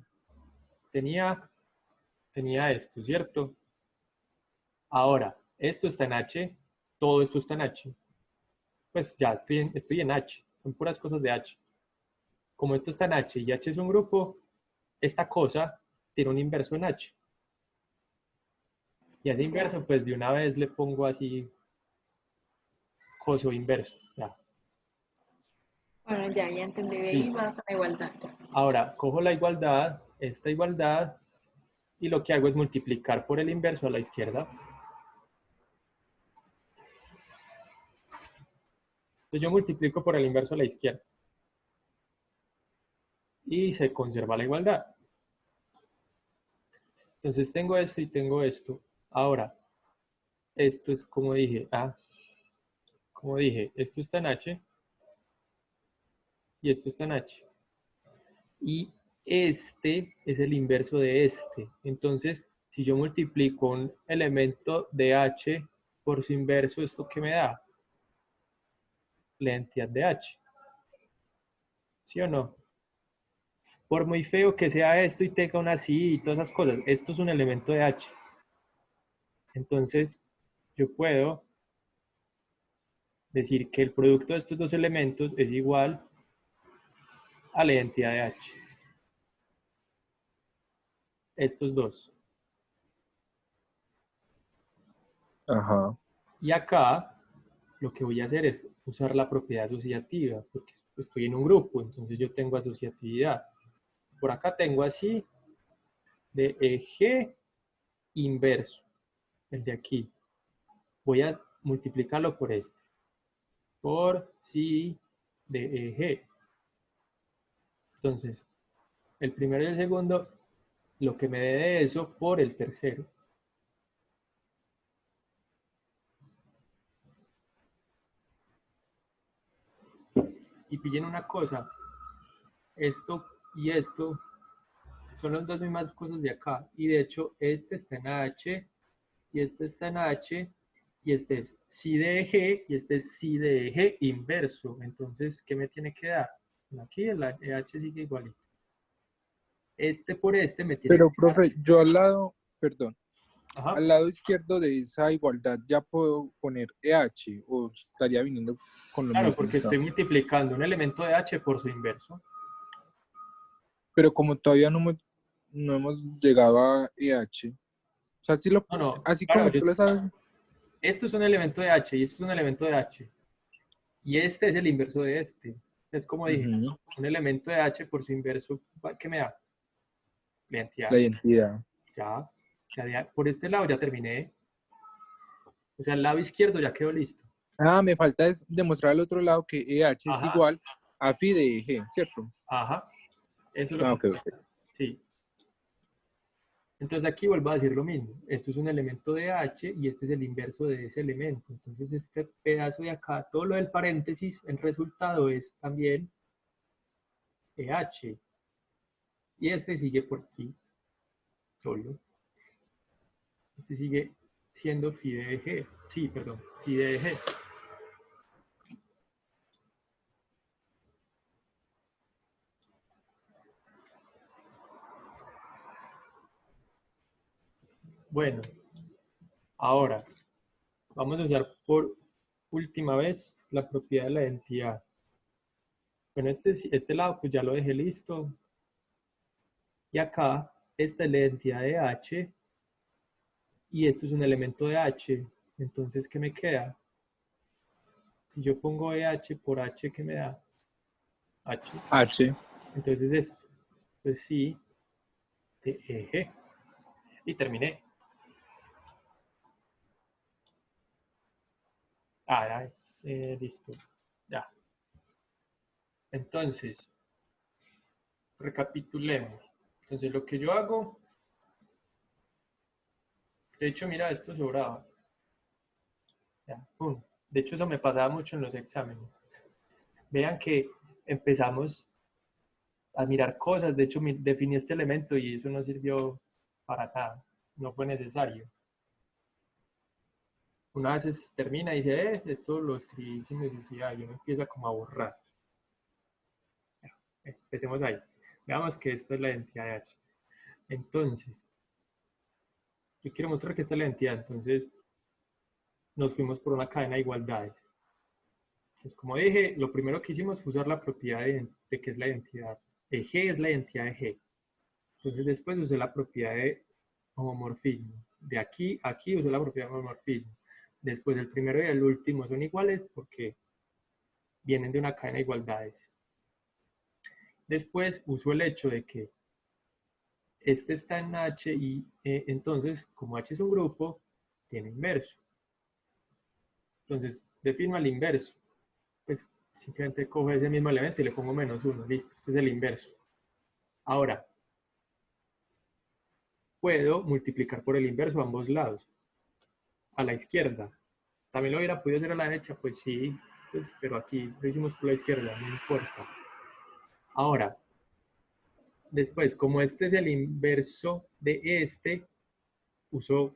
tenía esto, ¿cierto? Ahora, esto está en H, todo esto está en H. Pues ya estoy en H, son puras cosas de H. Como esto está en H y H es un grupo, esta cosa tiene un inverso en H. Y a ese inverso, pues de una vez le pongo así, coso inverso. Ya. Bueno, ya entendí. De ahí va con la igualdad. Ahora, cojo la igualdad, esta igualdad, y lo que hago es multiplicar por el inverso a la izquierda. Entonces yo multiplico por el inverso a la izquierda. Y se conserva la igualdad. Entonces tengo esto y tengo esto. Ahora, esto es como dije, esto está en H y esto está en H. Y este es el inverso de este. Entonces, si yo multiplico un elemento de H por su inverso, ¿esto qué me da? La identidad de H. ¿Sí o no? Por muy feo que sea esto y tenga una así y todas esas cosas, esto es un elemento de H. Entonces, yo puedo decir que el producto de estos dos elementos es igual a la identidad de H. Estos dos. Ajá. Y acá lo que voy a hacer es usar la propiedad asociativa, porque estoy en un grupo, entonces yo tengo asociatividad. Por acá tengo así de G inverso, el de aquí. Voy a multiplicarlo por este. Por si de G. Entonces, el primero y el segundo, lo que me dé de eso por el tercero. Y pillen una cosa, esto y esto son las dos mismas cosas de acá. Y de hecho, este está en H y este está en H y este es si de G y este es si de G inverso. Entonces, ¿qué me tiene que dar? Aquí el H sigue igualito. Este por este me tiene Pero, que dar. profe, yo al lado, perdón, Ajá. Al lado izquierdo de esa igualdad ya puedo poner EH o estaría viniendo con lo Claro, mismo. porque O sea, estoy multiplicando un elemento de h por su inverso. pero como todavía no hemos llegado a EH, o sea, No, así claro, como tú lo sabes, esto es un elemento de h y esto es un elemento de h. Y este es el inverso de este. Es como dije, ujú, un elemento de h por su inverso, ¿qué me da? La la identidad. identidad. Ya, por este lado ya terminé. O sea, el lado izquierdo ya quedó listo. Ah, me falta es demostrar al otro lado que EH es Ajá, igual a phi de G, ¿cierto? ajá. Eso es lo Ah, que ok, me ok. falta. Sí. Entonces aquí vuelvo a decir lo mismo. Esto es un elemento de h y este es el inverso de ese elemento. Entonces este pedazo de acá, todo lo del paréntesis, el resultado es también h. Y este sigue por aquí solo. Este sigue siendo phi de g. Sí, perdón, phi de g. Bueno, ahora vamos a usar por última vez la propiedad de la identidad. Bueno, este lado pues ya lo dejé listo. Y acá, esta es la identidad de h y esto es un elemento de h. Entonces, ¿qué me queda? Si yo pongo EH por h, ¿qué me da? H. H. Entonces esto. Pues sí, de eje. Y terminé. Ah, listo. Ya. Entonces, recapitulemos. Entonces, lo que yo hago, de hecho, mira, esto sobraba. Ya, pum. De hecho, eso me pasaba mucho en los exámenes. Vean que empezamos a mirar cosas. De hecho, definí este elemento y eso no sirvió para nada. No fue necesario. Una vez termina y dice, esto lo escribí sin necesidad. Y uno empieza como a borrar. Empecemos ahí. Veamos que esta es la identidad de H. Entonces, yo quiero mostrar que esta es la identidad. Entonces, nos fuimos por una cadena de igualdades. Entonces, como dije, lo primero que hicimos fue usar la propiedad de que es la identidad. De G es la identidad de G. Entonces, después usé la propiedad de homomorfismo. De aquí a aquí usé la propiedad de homomorfismo. Después, el primero y el último son iguales porque vienen de una cadena de igualdades. Después uso el hecho de que este está en H y entonces, como H es un grupo, tiene inverso. Entonces, defino al inverso. Pues simplemente cojo ese mismo elemento y le pongo -1. Listo, este es el inverso. Ahora, puedo multiplicar por el inverso a ambos lados. A la izquierda. También lo hubiera podido hacer a la derecha, pues sí, pues, pero aquí lo hicimos por la izquierda, no importa. Ahora, después, como este es el inverso de este, uso,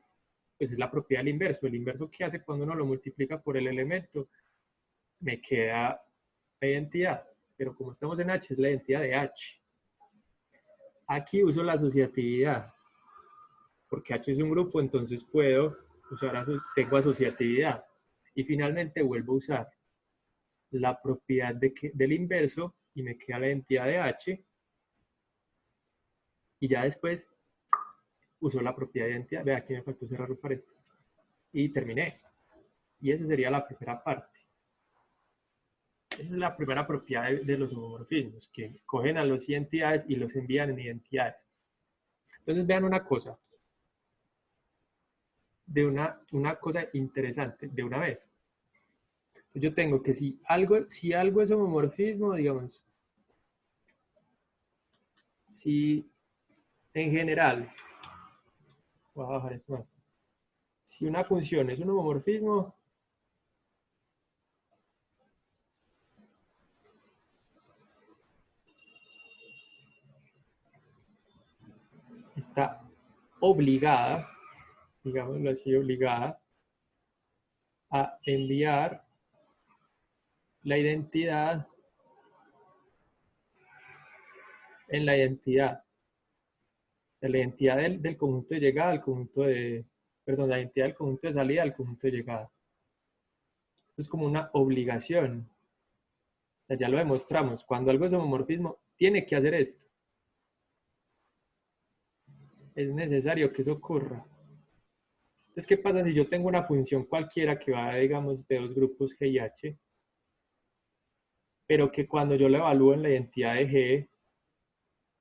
pues es la propiedad del inverso. El inverso que hace cuando uno lo multiplica por el elemento, me queda la identidad. Pero como estamos en H, es la identidad de H. Aquí uso la asociatividad. Porque H es un grupo, entonces puedo usar, tengo asociatividad. Y finalmente vuelvo a usar la propiedad del inverso y me queda la identidad de H. Y ya después uso la propiedad de identidad. Ve, aquí me faltó cerrar los paréntesis. Y terminé. Y esa sería la primera parte. Esa es la primera propiedad de los homomorfismos, que cogen a las identidades y los envían en identidades. Entonces vean una cosa, una cosa interesante de una vez. Yo tengo que si algo es homomorfismo, digamos, si en general, voy a bajar esto más, si una función es un homomorfismo, está obligada, digámoslo así, obligada a enviar la identidad en la identidad del conjunto de llegada al conjunto de perdón, la identidad del conjunto de salida al conjunto de llegada. Esto es como una obligación. O sea, ya lo demostramos. Cuando algo es homomorfismo, tiene que hacer esto. Es necesario que eso ocurra. Entonces, ¿qué pasa si yo tengo una función cualquiera que va, digamos, de dos grupos G y H, pero que cuando yo lo evalúo en la identidad de G,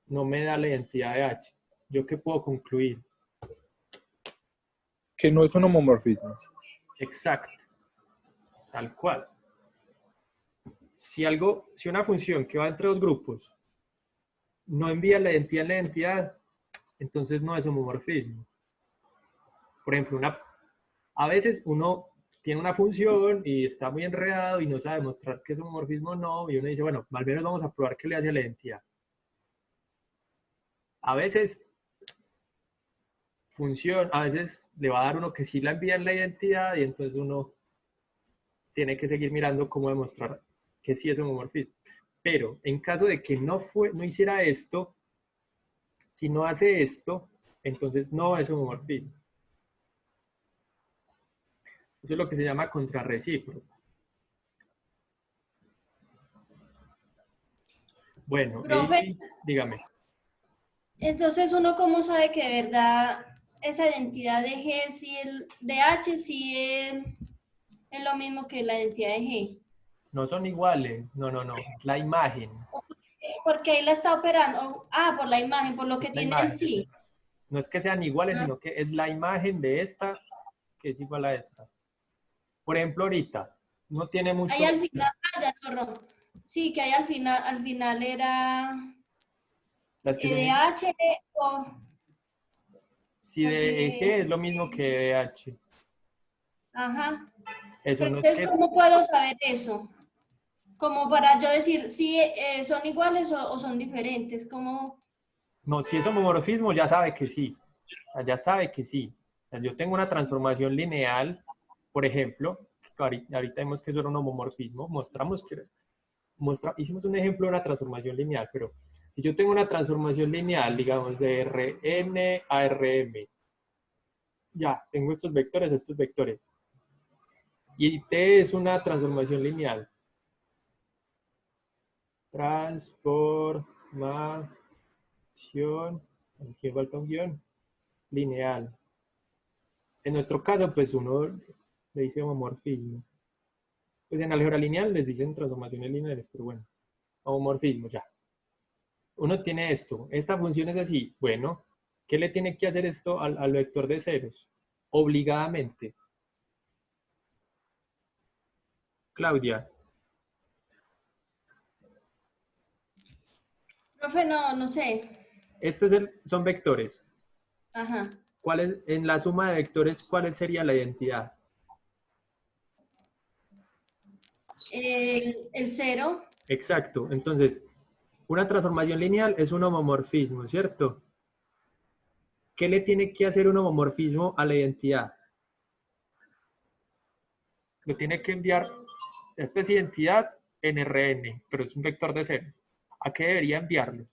no me da la identidad de H? ¿Yo qué puedo concluir? Que no es un homomorfismo. Exacto. Tal cual. Si una función que va entre dos grupos no envía la identidad en la identidad, entonces no es homomorfismo. Por ejemplo, a veces uno tiene una función y está muy enredado y no sabe mostrar que es homomorfismo o no, y uno dice, bueno, al menos vamos a probar qué le hace a la identidad. A veces le va a dar uno que sí la envía en la identidad y entonces uno tiene que seguir mirando cómo demostrar que sí es homomorfismo. Pero en caso de que no hiciera esto, si no hace esto, entonces no es homomorfismo. Eso es lo que se llama contrarrecíproco. Bueno, Profe, dígame. entonces uno cómo sabe que de verdad esa identidad de G, de H, sí es lo mismo que la identidad de G. No son iguales, no, es la imagen. Porque ahí la está operando. Ah, por la imagen, por lo que tiene en sí. No es que sean iguales, sino que es la imagen de esta que es igual a esta. Por ejemplo, ahorita, no tiene mucho... Ahí al final, ya no, sí, que ahí al final era de H o... Si de G es lo mismo que de H. Ajá. Eso no Entonces, es que ¿cómo puedo saber eso? Como para yo decir si son iguales o son diferentes. Como... No, si es homomorfismo, ya sabe que sí. Ya sabe que sí. Yo tengo una transformación lineal, por ejemplo, ahorita vemos que eso era un homomorfismo, hicimos un ejemplo de una transformación lineal, pero si yo tengo una transformación lineal, digamos, de Rn a Rm, ya, tengo estos vectores, y T es una transformación lineal. Transformación, aquí falta un guión, lineal. En nuestro caso, pues uno le dice homomorfismo. Pues en álgebra lineal les dicen transformaciones lineales, pero bueno, homomorfismo ya. Uno tiene esto, esta función es así. Bueno, ¿qué le tiene que hacer esto al vector de ceros? Obligadamente. Claudia. Profe, no sé. Son vectores. Ajá. En la suma de vectores, ¿cuál sería la identidad? El 0. Exacto. Entonces, una transformación lineal es un homomorfismo, ¿cierto? ¿Qué le tiene que hacer un homomorfismo a la identidad? Le tiene que enviar, esta es identidad en Rn, pero es un vector de cero. ¿A qué debería enviarlo?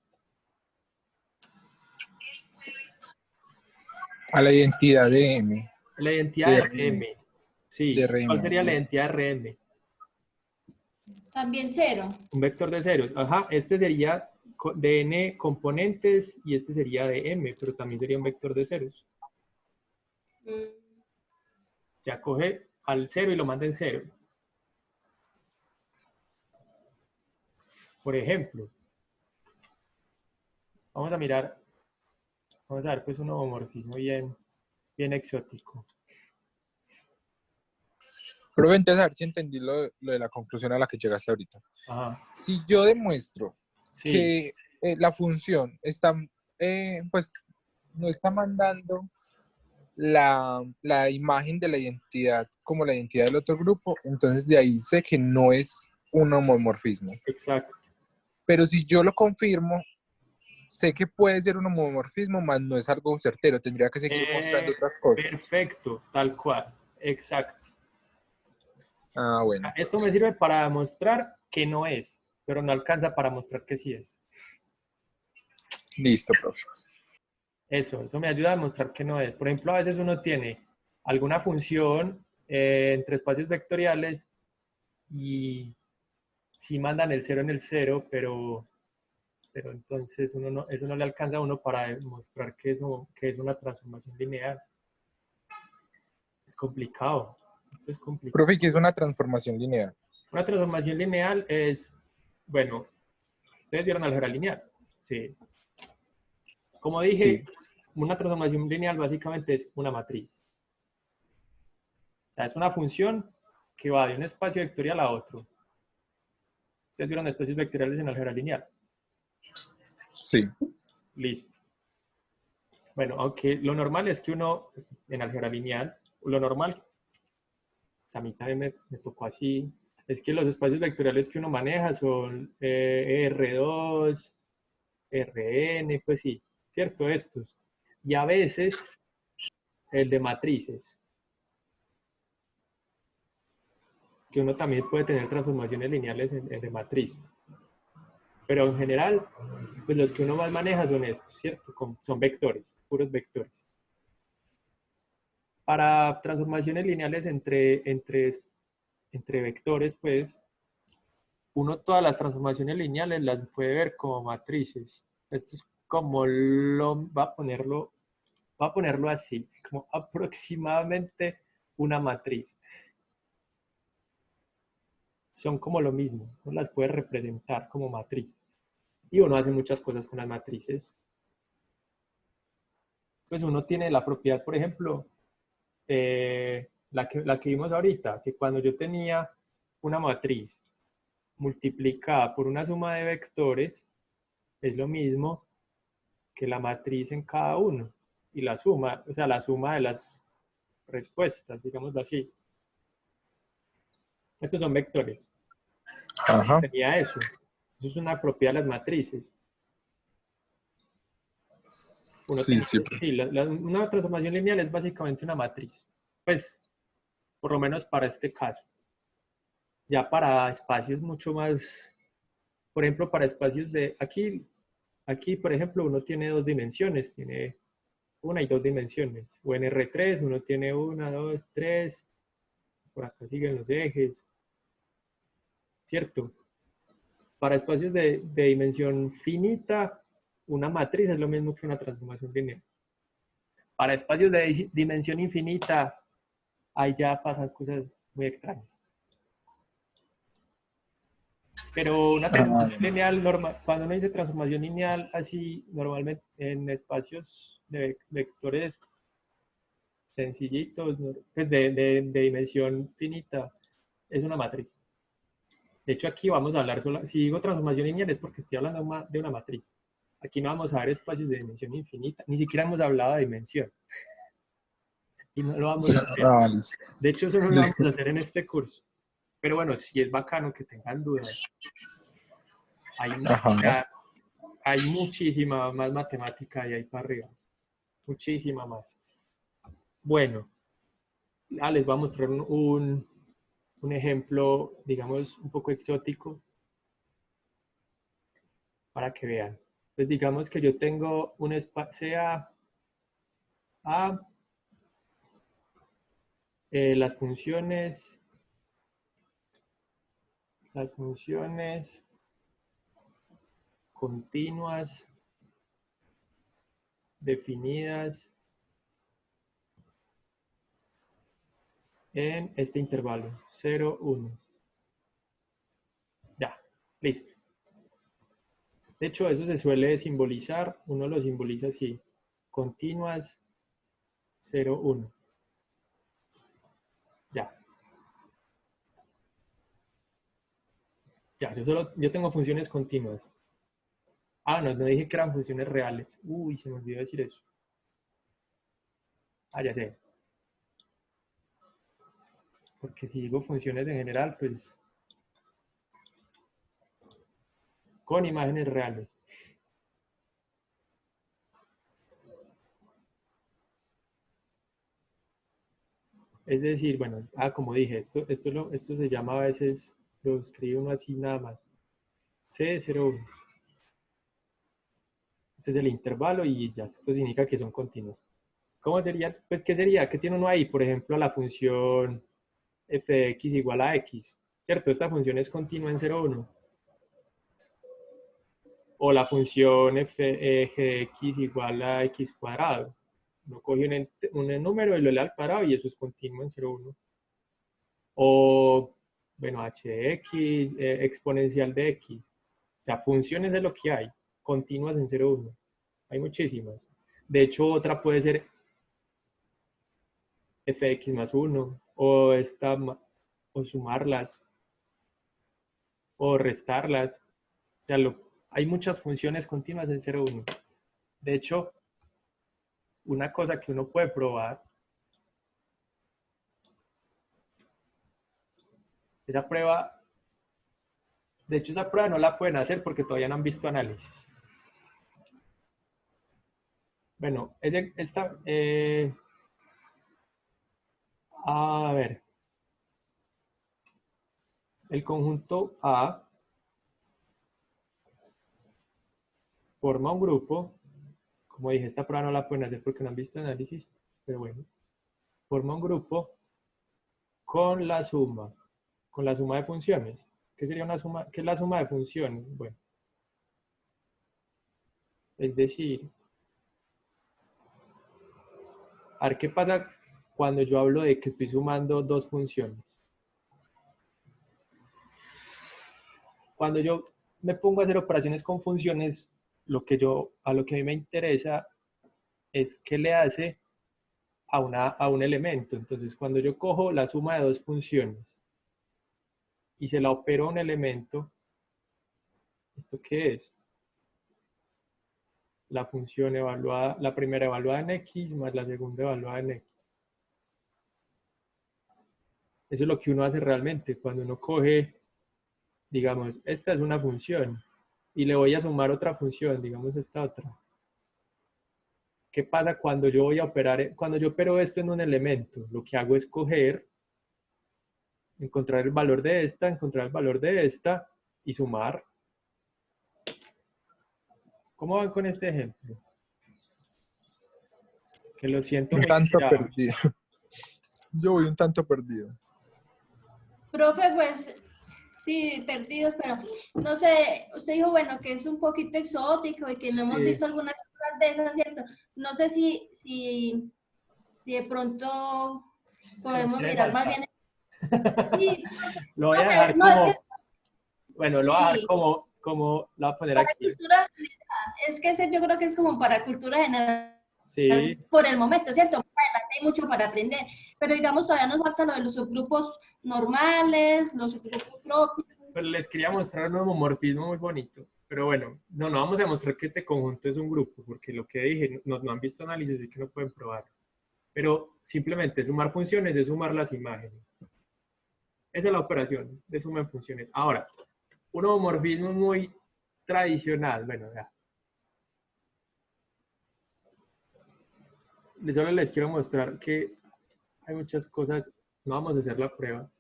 A la identidad de M. La identidad de Rm. Sí. De Rm. ¿Cuál sería la identidad de Rm? También 0. Un vector de ceros. Ajá, este sería de n componentes y este sería de m, pero también sería un vector de ceros. Ya coge al 0 y lo manda en 0. Por ejemplo, vamos a ver pues un homomorfismo bien exótico. Pero entonces a ver si entendí lo de la conclusión a la que llegaste ahorita. Ajá. Si yo demuestro Sí. que la función está, pues, no está mandando la imagen de la identidad como la identidad del otro grupo, entonces de ahí sé que no es un homomorfismo. Exacto. Pero si yo lo confirmo, sé que puede ser un homomorfismo, más no es algo certero, tendría que seguir mostrando otras cosas. Perfecto, tal cual, exacto. Ah, bueno. Esto me sirve para demostrar que no es, pero no alcanza para mostrar que sí es. Listo, profe. Eso me ayuda a demostrar que no es. Por ejemplo, a veces uno tiene alguna función entre espacios vectoriales y sí mandan el 0 en el 0, pero entonces eso no le alcanza a uno para demostrar que es una transformación lineal. Es complicado. Esto es complicado. Profe, ¿qué es una transformación lineal? Una transformación lineal es, bueno, ustedes vieron álgebra lineal. Sí. Como dije, Sí. una transformación lineal básicamente es una matriz. O sea, es una función que va de un espacio vectorial a otro. Ustedes vieron espacios vectoriales en álgebra lineal. Sí. Listo. Bueno, aunque lo normal es que uno, pues, en álgebra lineal, lo normal, a mí también me tocó así, es que los espacios vectoriales que uno maneja son R2, Rn, pues sí, ¿cierto? Estos. Y a veces el de matrices. Que uno también puede tener transformaciones lineales en de matrices. Pero en general, pues los que uno más maneja son estos, ¿cierto? Son vectores, puros vectores. Para transformaciones lineales entre vectores, pues, uno todas las transformaciones lineales las puede ver como matrices. Esto es como va a ponerlo así, como aproximadamente una matriz. Son como lo mismo, uno las puede representar como matriz. Y uno hace muchas cosas con las matrices. Pues uno tiene la propiedad, por ejemplo, la que vimos ahorita, que cuando yo tenía una matriz multiplicada por una suma de vectores, es lo mismo que la matriz en cada uno. Y la suma, o sea, la suma de las respuestas, digámoslo así. Estos son vectores. Ajá. Tenía eso. Eso es una propiedad de las matrices. Sí, sí. Sí, una transformación lineal es básicamente una matriz. Pues, por lo menos para este caso. Ya para espacios mucho más, por ejemplo, para espacios de aquí, por ejemplo, uno tiene dos dimensiones, tiene una y dos dimensiones. O en R3 uno tiene una, dos, tres, por acá siguen los ejes, ¿cierto? Para espacios de dimensión finita, una matriz es lo mismo que una transformación lineal. Para espacios de dimensión infinita, ahí ya pasan cosas muy extrañas. Pero una transformación lineal normal, cuando uno dice transformación lineal, así normalmente en espacios de vectores sencillitos, pues de dimensión finita, es una matriz. De hecho, aquí vamos a hablar solo, si digo transformación lineal es porque estoy hablando de una matriz. Aquí no vamos a ver espacios de dimensión infinita, ni siquiera hemos hablado de dimensión. Y no lo vamos a hacer. De hecho, eso no lo vamos a hacer en este curso. Pero bueno, sí es bacano que tengan dudas. Hay muchísima más matemática y ahí para arriba. Muchísima más. Bueno, les voy a mostrar un ejemplo, digamos, un poco exótico para que vean. Pues digamos que yo tengo un espacio A, las funciones continuas definidas en este intervalo, 0, 1. Ya, listo. De hecho, eso se suele simbolizar, uno lo simboliza así, continuas 0, 1. Ya. Ya, yo tengo funciones continuas. Ah, no dije que eran funciones reales. Uy, se me olvidó decir eso. Ah, ya sé. Porque si digo funciones en general, pues con imágenes reales. Es decir, bueno, como dije, esto se llama a veces, lo escribe uno así nada más. C01. Este es el intervalo y ya esto significa que son continuos. ¿Cómo sería? Pues, ¿qué sería? ¿Qué tiene uno ahí? Por ejemplo, la función f de x igual a x, ¿cierto? Esta función es continua en 0, 1. O la función f de x igual a x cuadrado. Uno coge un número y lo lee al cuadrado y eso es continuo en 0, 1. O, bueno, h de x, exponencial de x. O sea, funciones de lo que hay, continuas en 0, 1. Hay muchísimas. De hecho, otra puede ser f de x más 1, o sumarlas, o restarlas. O sea, hay muchas funciones continuas en 0, 1. De hecho, una cosa que uno puede probar, esa prueba, de hecho esa prueba no la pueden hacer porque todavía no han visto análisis. Bueno, a ver, el conjunto A forma un grupo. Como dije, esta prueba no la pueden hacer porque no han visto análisis, pero bueno, forma un grupo con la suma de funciones. ¿Qué sería una suma? ¿Qué es la suma de funciones? Bueno, es decir, a ver qué pasa cuando yo hablo de que estoy sumando dos funciones. Cuando yo me pongo a hacer operaciones con funciones, a lo que a mí me interesa es qué le hace a un elemento. Entonces, cuando yo cojo la suma de dos funciones y se la opero a un elemento, ¿esto qué es? La función evaluada, la primera evaluada en x más la segunda evaluada en x. Eso es lo que uno hace realmente cuando uno coge, digamos, esta es una función y le voy a sumar otra función, digamos esta otra. ¿Qué pasa cuando yo voy a operar? Cuando yo opero esto en un elemento, lo que hago es coger, encontrar el valor de esta, encontrar el valor de esta y sumar. ¿Cómo van con este ejemplo? Que lo siento Un muy tanto callado. perdido. Yo voy un tanto perdido. Profe, pues sí, perdidos, pero no sé, usted dijo, bueno, que es un poquito exótico y que no hemos Sí. visto algunas cosas de esas, ¿cierto? No sé si de pronto podemos ¿Quieres mirar más saltar? bien. Sí, Lo voy a profe, dejar no, como, es que bueno, lo voy a dejar sí, como lo voy a poner para aquí. cultura general, es que ese yo creo que es como para cultura general Sí, por el momento, ¿cierto? Más adelante hay mucho para aprender, pero digamos todavía nos falta lo de los subgrupos normales, los subgrupos propios. pero les quería mostrar un homomorfismo muy bonito. Pero bueno, no vamos a mostrar que este conjunto es un grupo, porque lo que dije, no han visto análisis y que no pueden probar. Pero simplemente sumar funciones es sumar las imágenes. Esa es la operación de suma en funciones. Ahora, un homomorfismo muy tradicional, bueno, ya. Solo les quiero mostrar que hay muchas cosas, no vamos a hacer la prueba.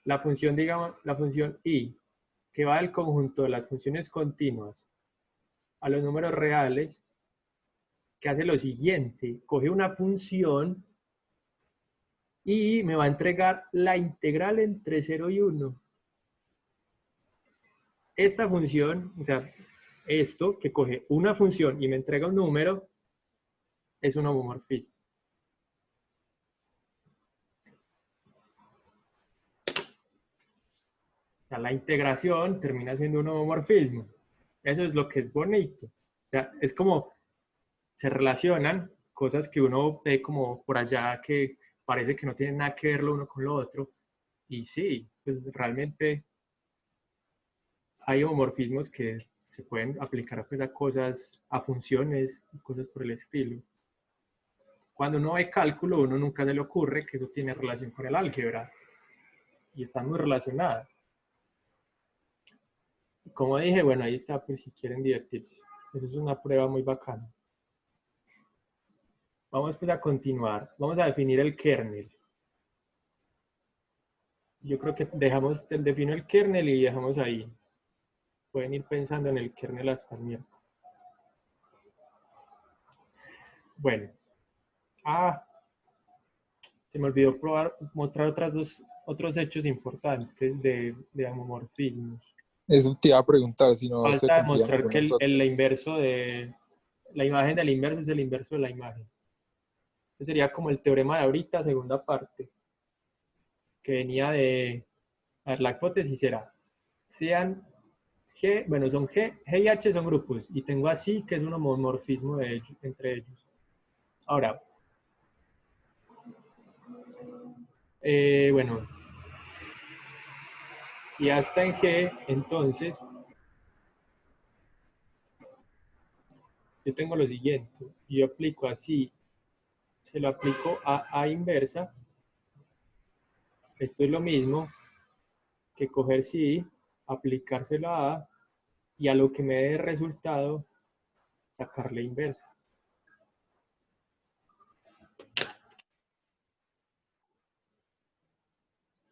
La función, digamos, la función i, que va del conjunto de las funciones continuas a los números reales, que hace lo siguiente, coge una función y me va a entregar la integral entre 0 y 1. Esta función, o sea, esto que coge una función y me entrega un número, es un homomorfismo. O sea, la integración termina siendo un homomorfismo. Eso es lo que es bonito. O sea, es como se relacionan cosas que uno ve como por allá que parece que no tienen nada que ver lo uno con lo otro. Y sí, pues realmente hay homomorfismos que se pueden aplicar pues, a cosas, a funciones, cosas por el estilo. Cuando uno ve cálculo, uno nunca se le ocurre que eso tiene relación con el álgebra. Y están muy relacionadas. Como dije, bueno, ahí está, pues si quieren divertirse. Eso es una prueba muy bacana. Vamos pues a continuar. Vamos a definir el kernel. Yo creo que defino el kernel y dejamos ahí. Pueden ir pensando en el kernel hasta el miércoles. Bueno, Se me olvidó mostrar otros hechos importantes de homomorfismos. Eso te iba a preguntar, si no se Falta cumplían demostrar que algunos otros. el inverso de la imagen del inverso es el inverso de la imagen. Ese sería como el teorema de ahorita, segunda parte, que venía de, a ver, la hipótesis era, sean G, bueno, son G y H son grupos, y tengo así que es un homomorfismo entre ellos. Ahora, bueno, si A está en G, entonces yo tengo lo siguiente, yo aplico así, se lo aplico a A inversa, esto es lo mismo que coger sí, aplicárselo a A, y a lo que me dé resultado, sacarle inversa.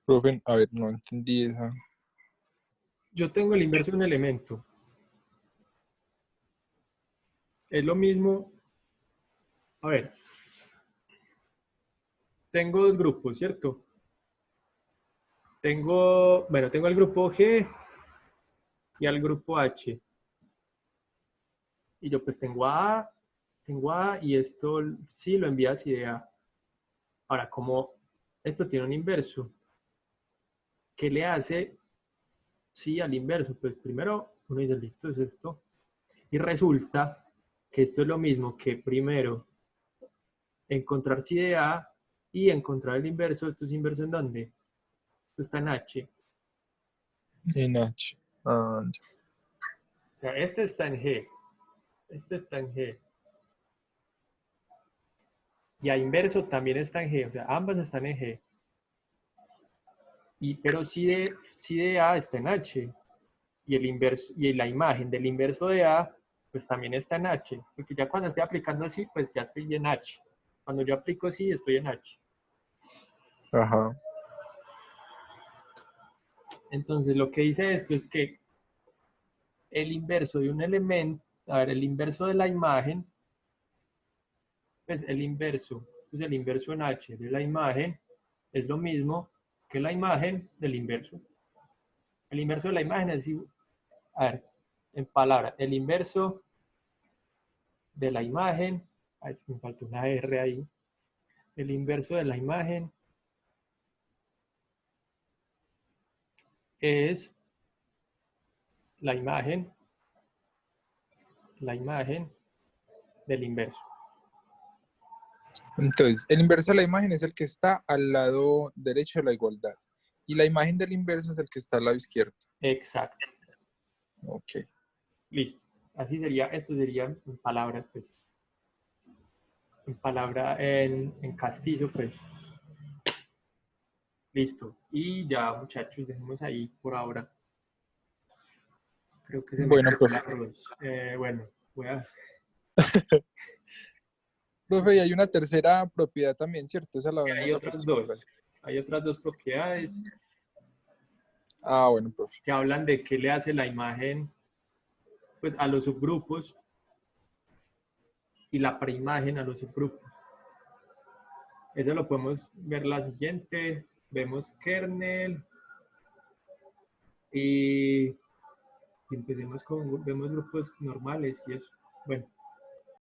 Profe, a ver, no entendí esa. Yo tengo el inverso de un elemento. Es lo mismo. A ver. Tengo dos grupos, ¿cierto? Tengo el grupo G y al grupo H. Y yo pues tengo A y esto sí lo envía así de A. Ahora, como esto tiene un inverso, ¿qué le hace sí al inverso? Pues primero uno dice, listo, es esto. Y resulta que esto es lo mismo que primero encontrar sí de A y encontrar el inverso. ¿Esto es inverso en dónde? Esto está en H. En H. Ah, ya. O sea, este está en G. Este está en G. Y a inverso también está en G. O sea, ambas están en G. Pero sí de A está en H. Y el inverso, y la imagen del inverso de A, pues también está en H. Porque ya cuando estoy aplicando así, pues ya estoy en H. Cuando yo aplico sí, estoy en H. Ajá. Entonces, lo que dice esto es que el inverso de un elemento, a ver, el inverso de la imagen, pues el inverso, esto es el inverso en H de la imagen, es lo mismo que la imagen del inverso. El inverso de la imagen es, a ver, en palabras, el inverso de la imagen, ay, me faltó una R ahí, el inverso de la imagen es la imagen del inverso. Entonces, el inverso de la imagen es el que está al lado derecho de la igualdad. Y la imagen del inverso es el que está al lado izquierdo. Exacto. Ok. Listo. Así sería, esto sería en palabras, pues. En palabra, en castizo, pues. Listo. Y ya, muchachos, dejemos ahí por ahora. Creo que se me Bueno, quedó el profe. arroz. Bueno, voy a... Profe, y hay una tercera propiedad también, ¿cierto? Esa la vemos Hay la otras próxima dos. clase. Hay otras dos propiedades Ah, bueno, profe. que hablan de qué le hace la imagen, pues, a los subgrupos y la preimagen a los subgrupos. Eso lo podemos ver la siguiente. Vemos kernel y empecemos vemos grupos normales y eso. Bueno.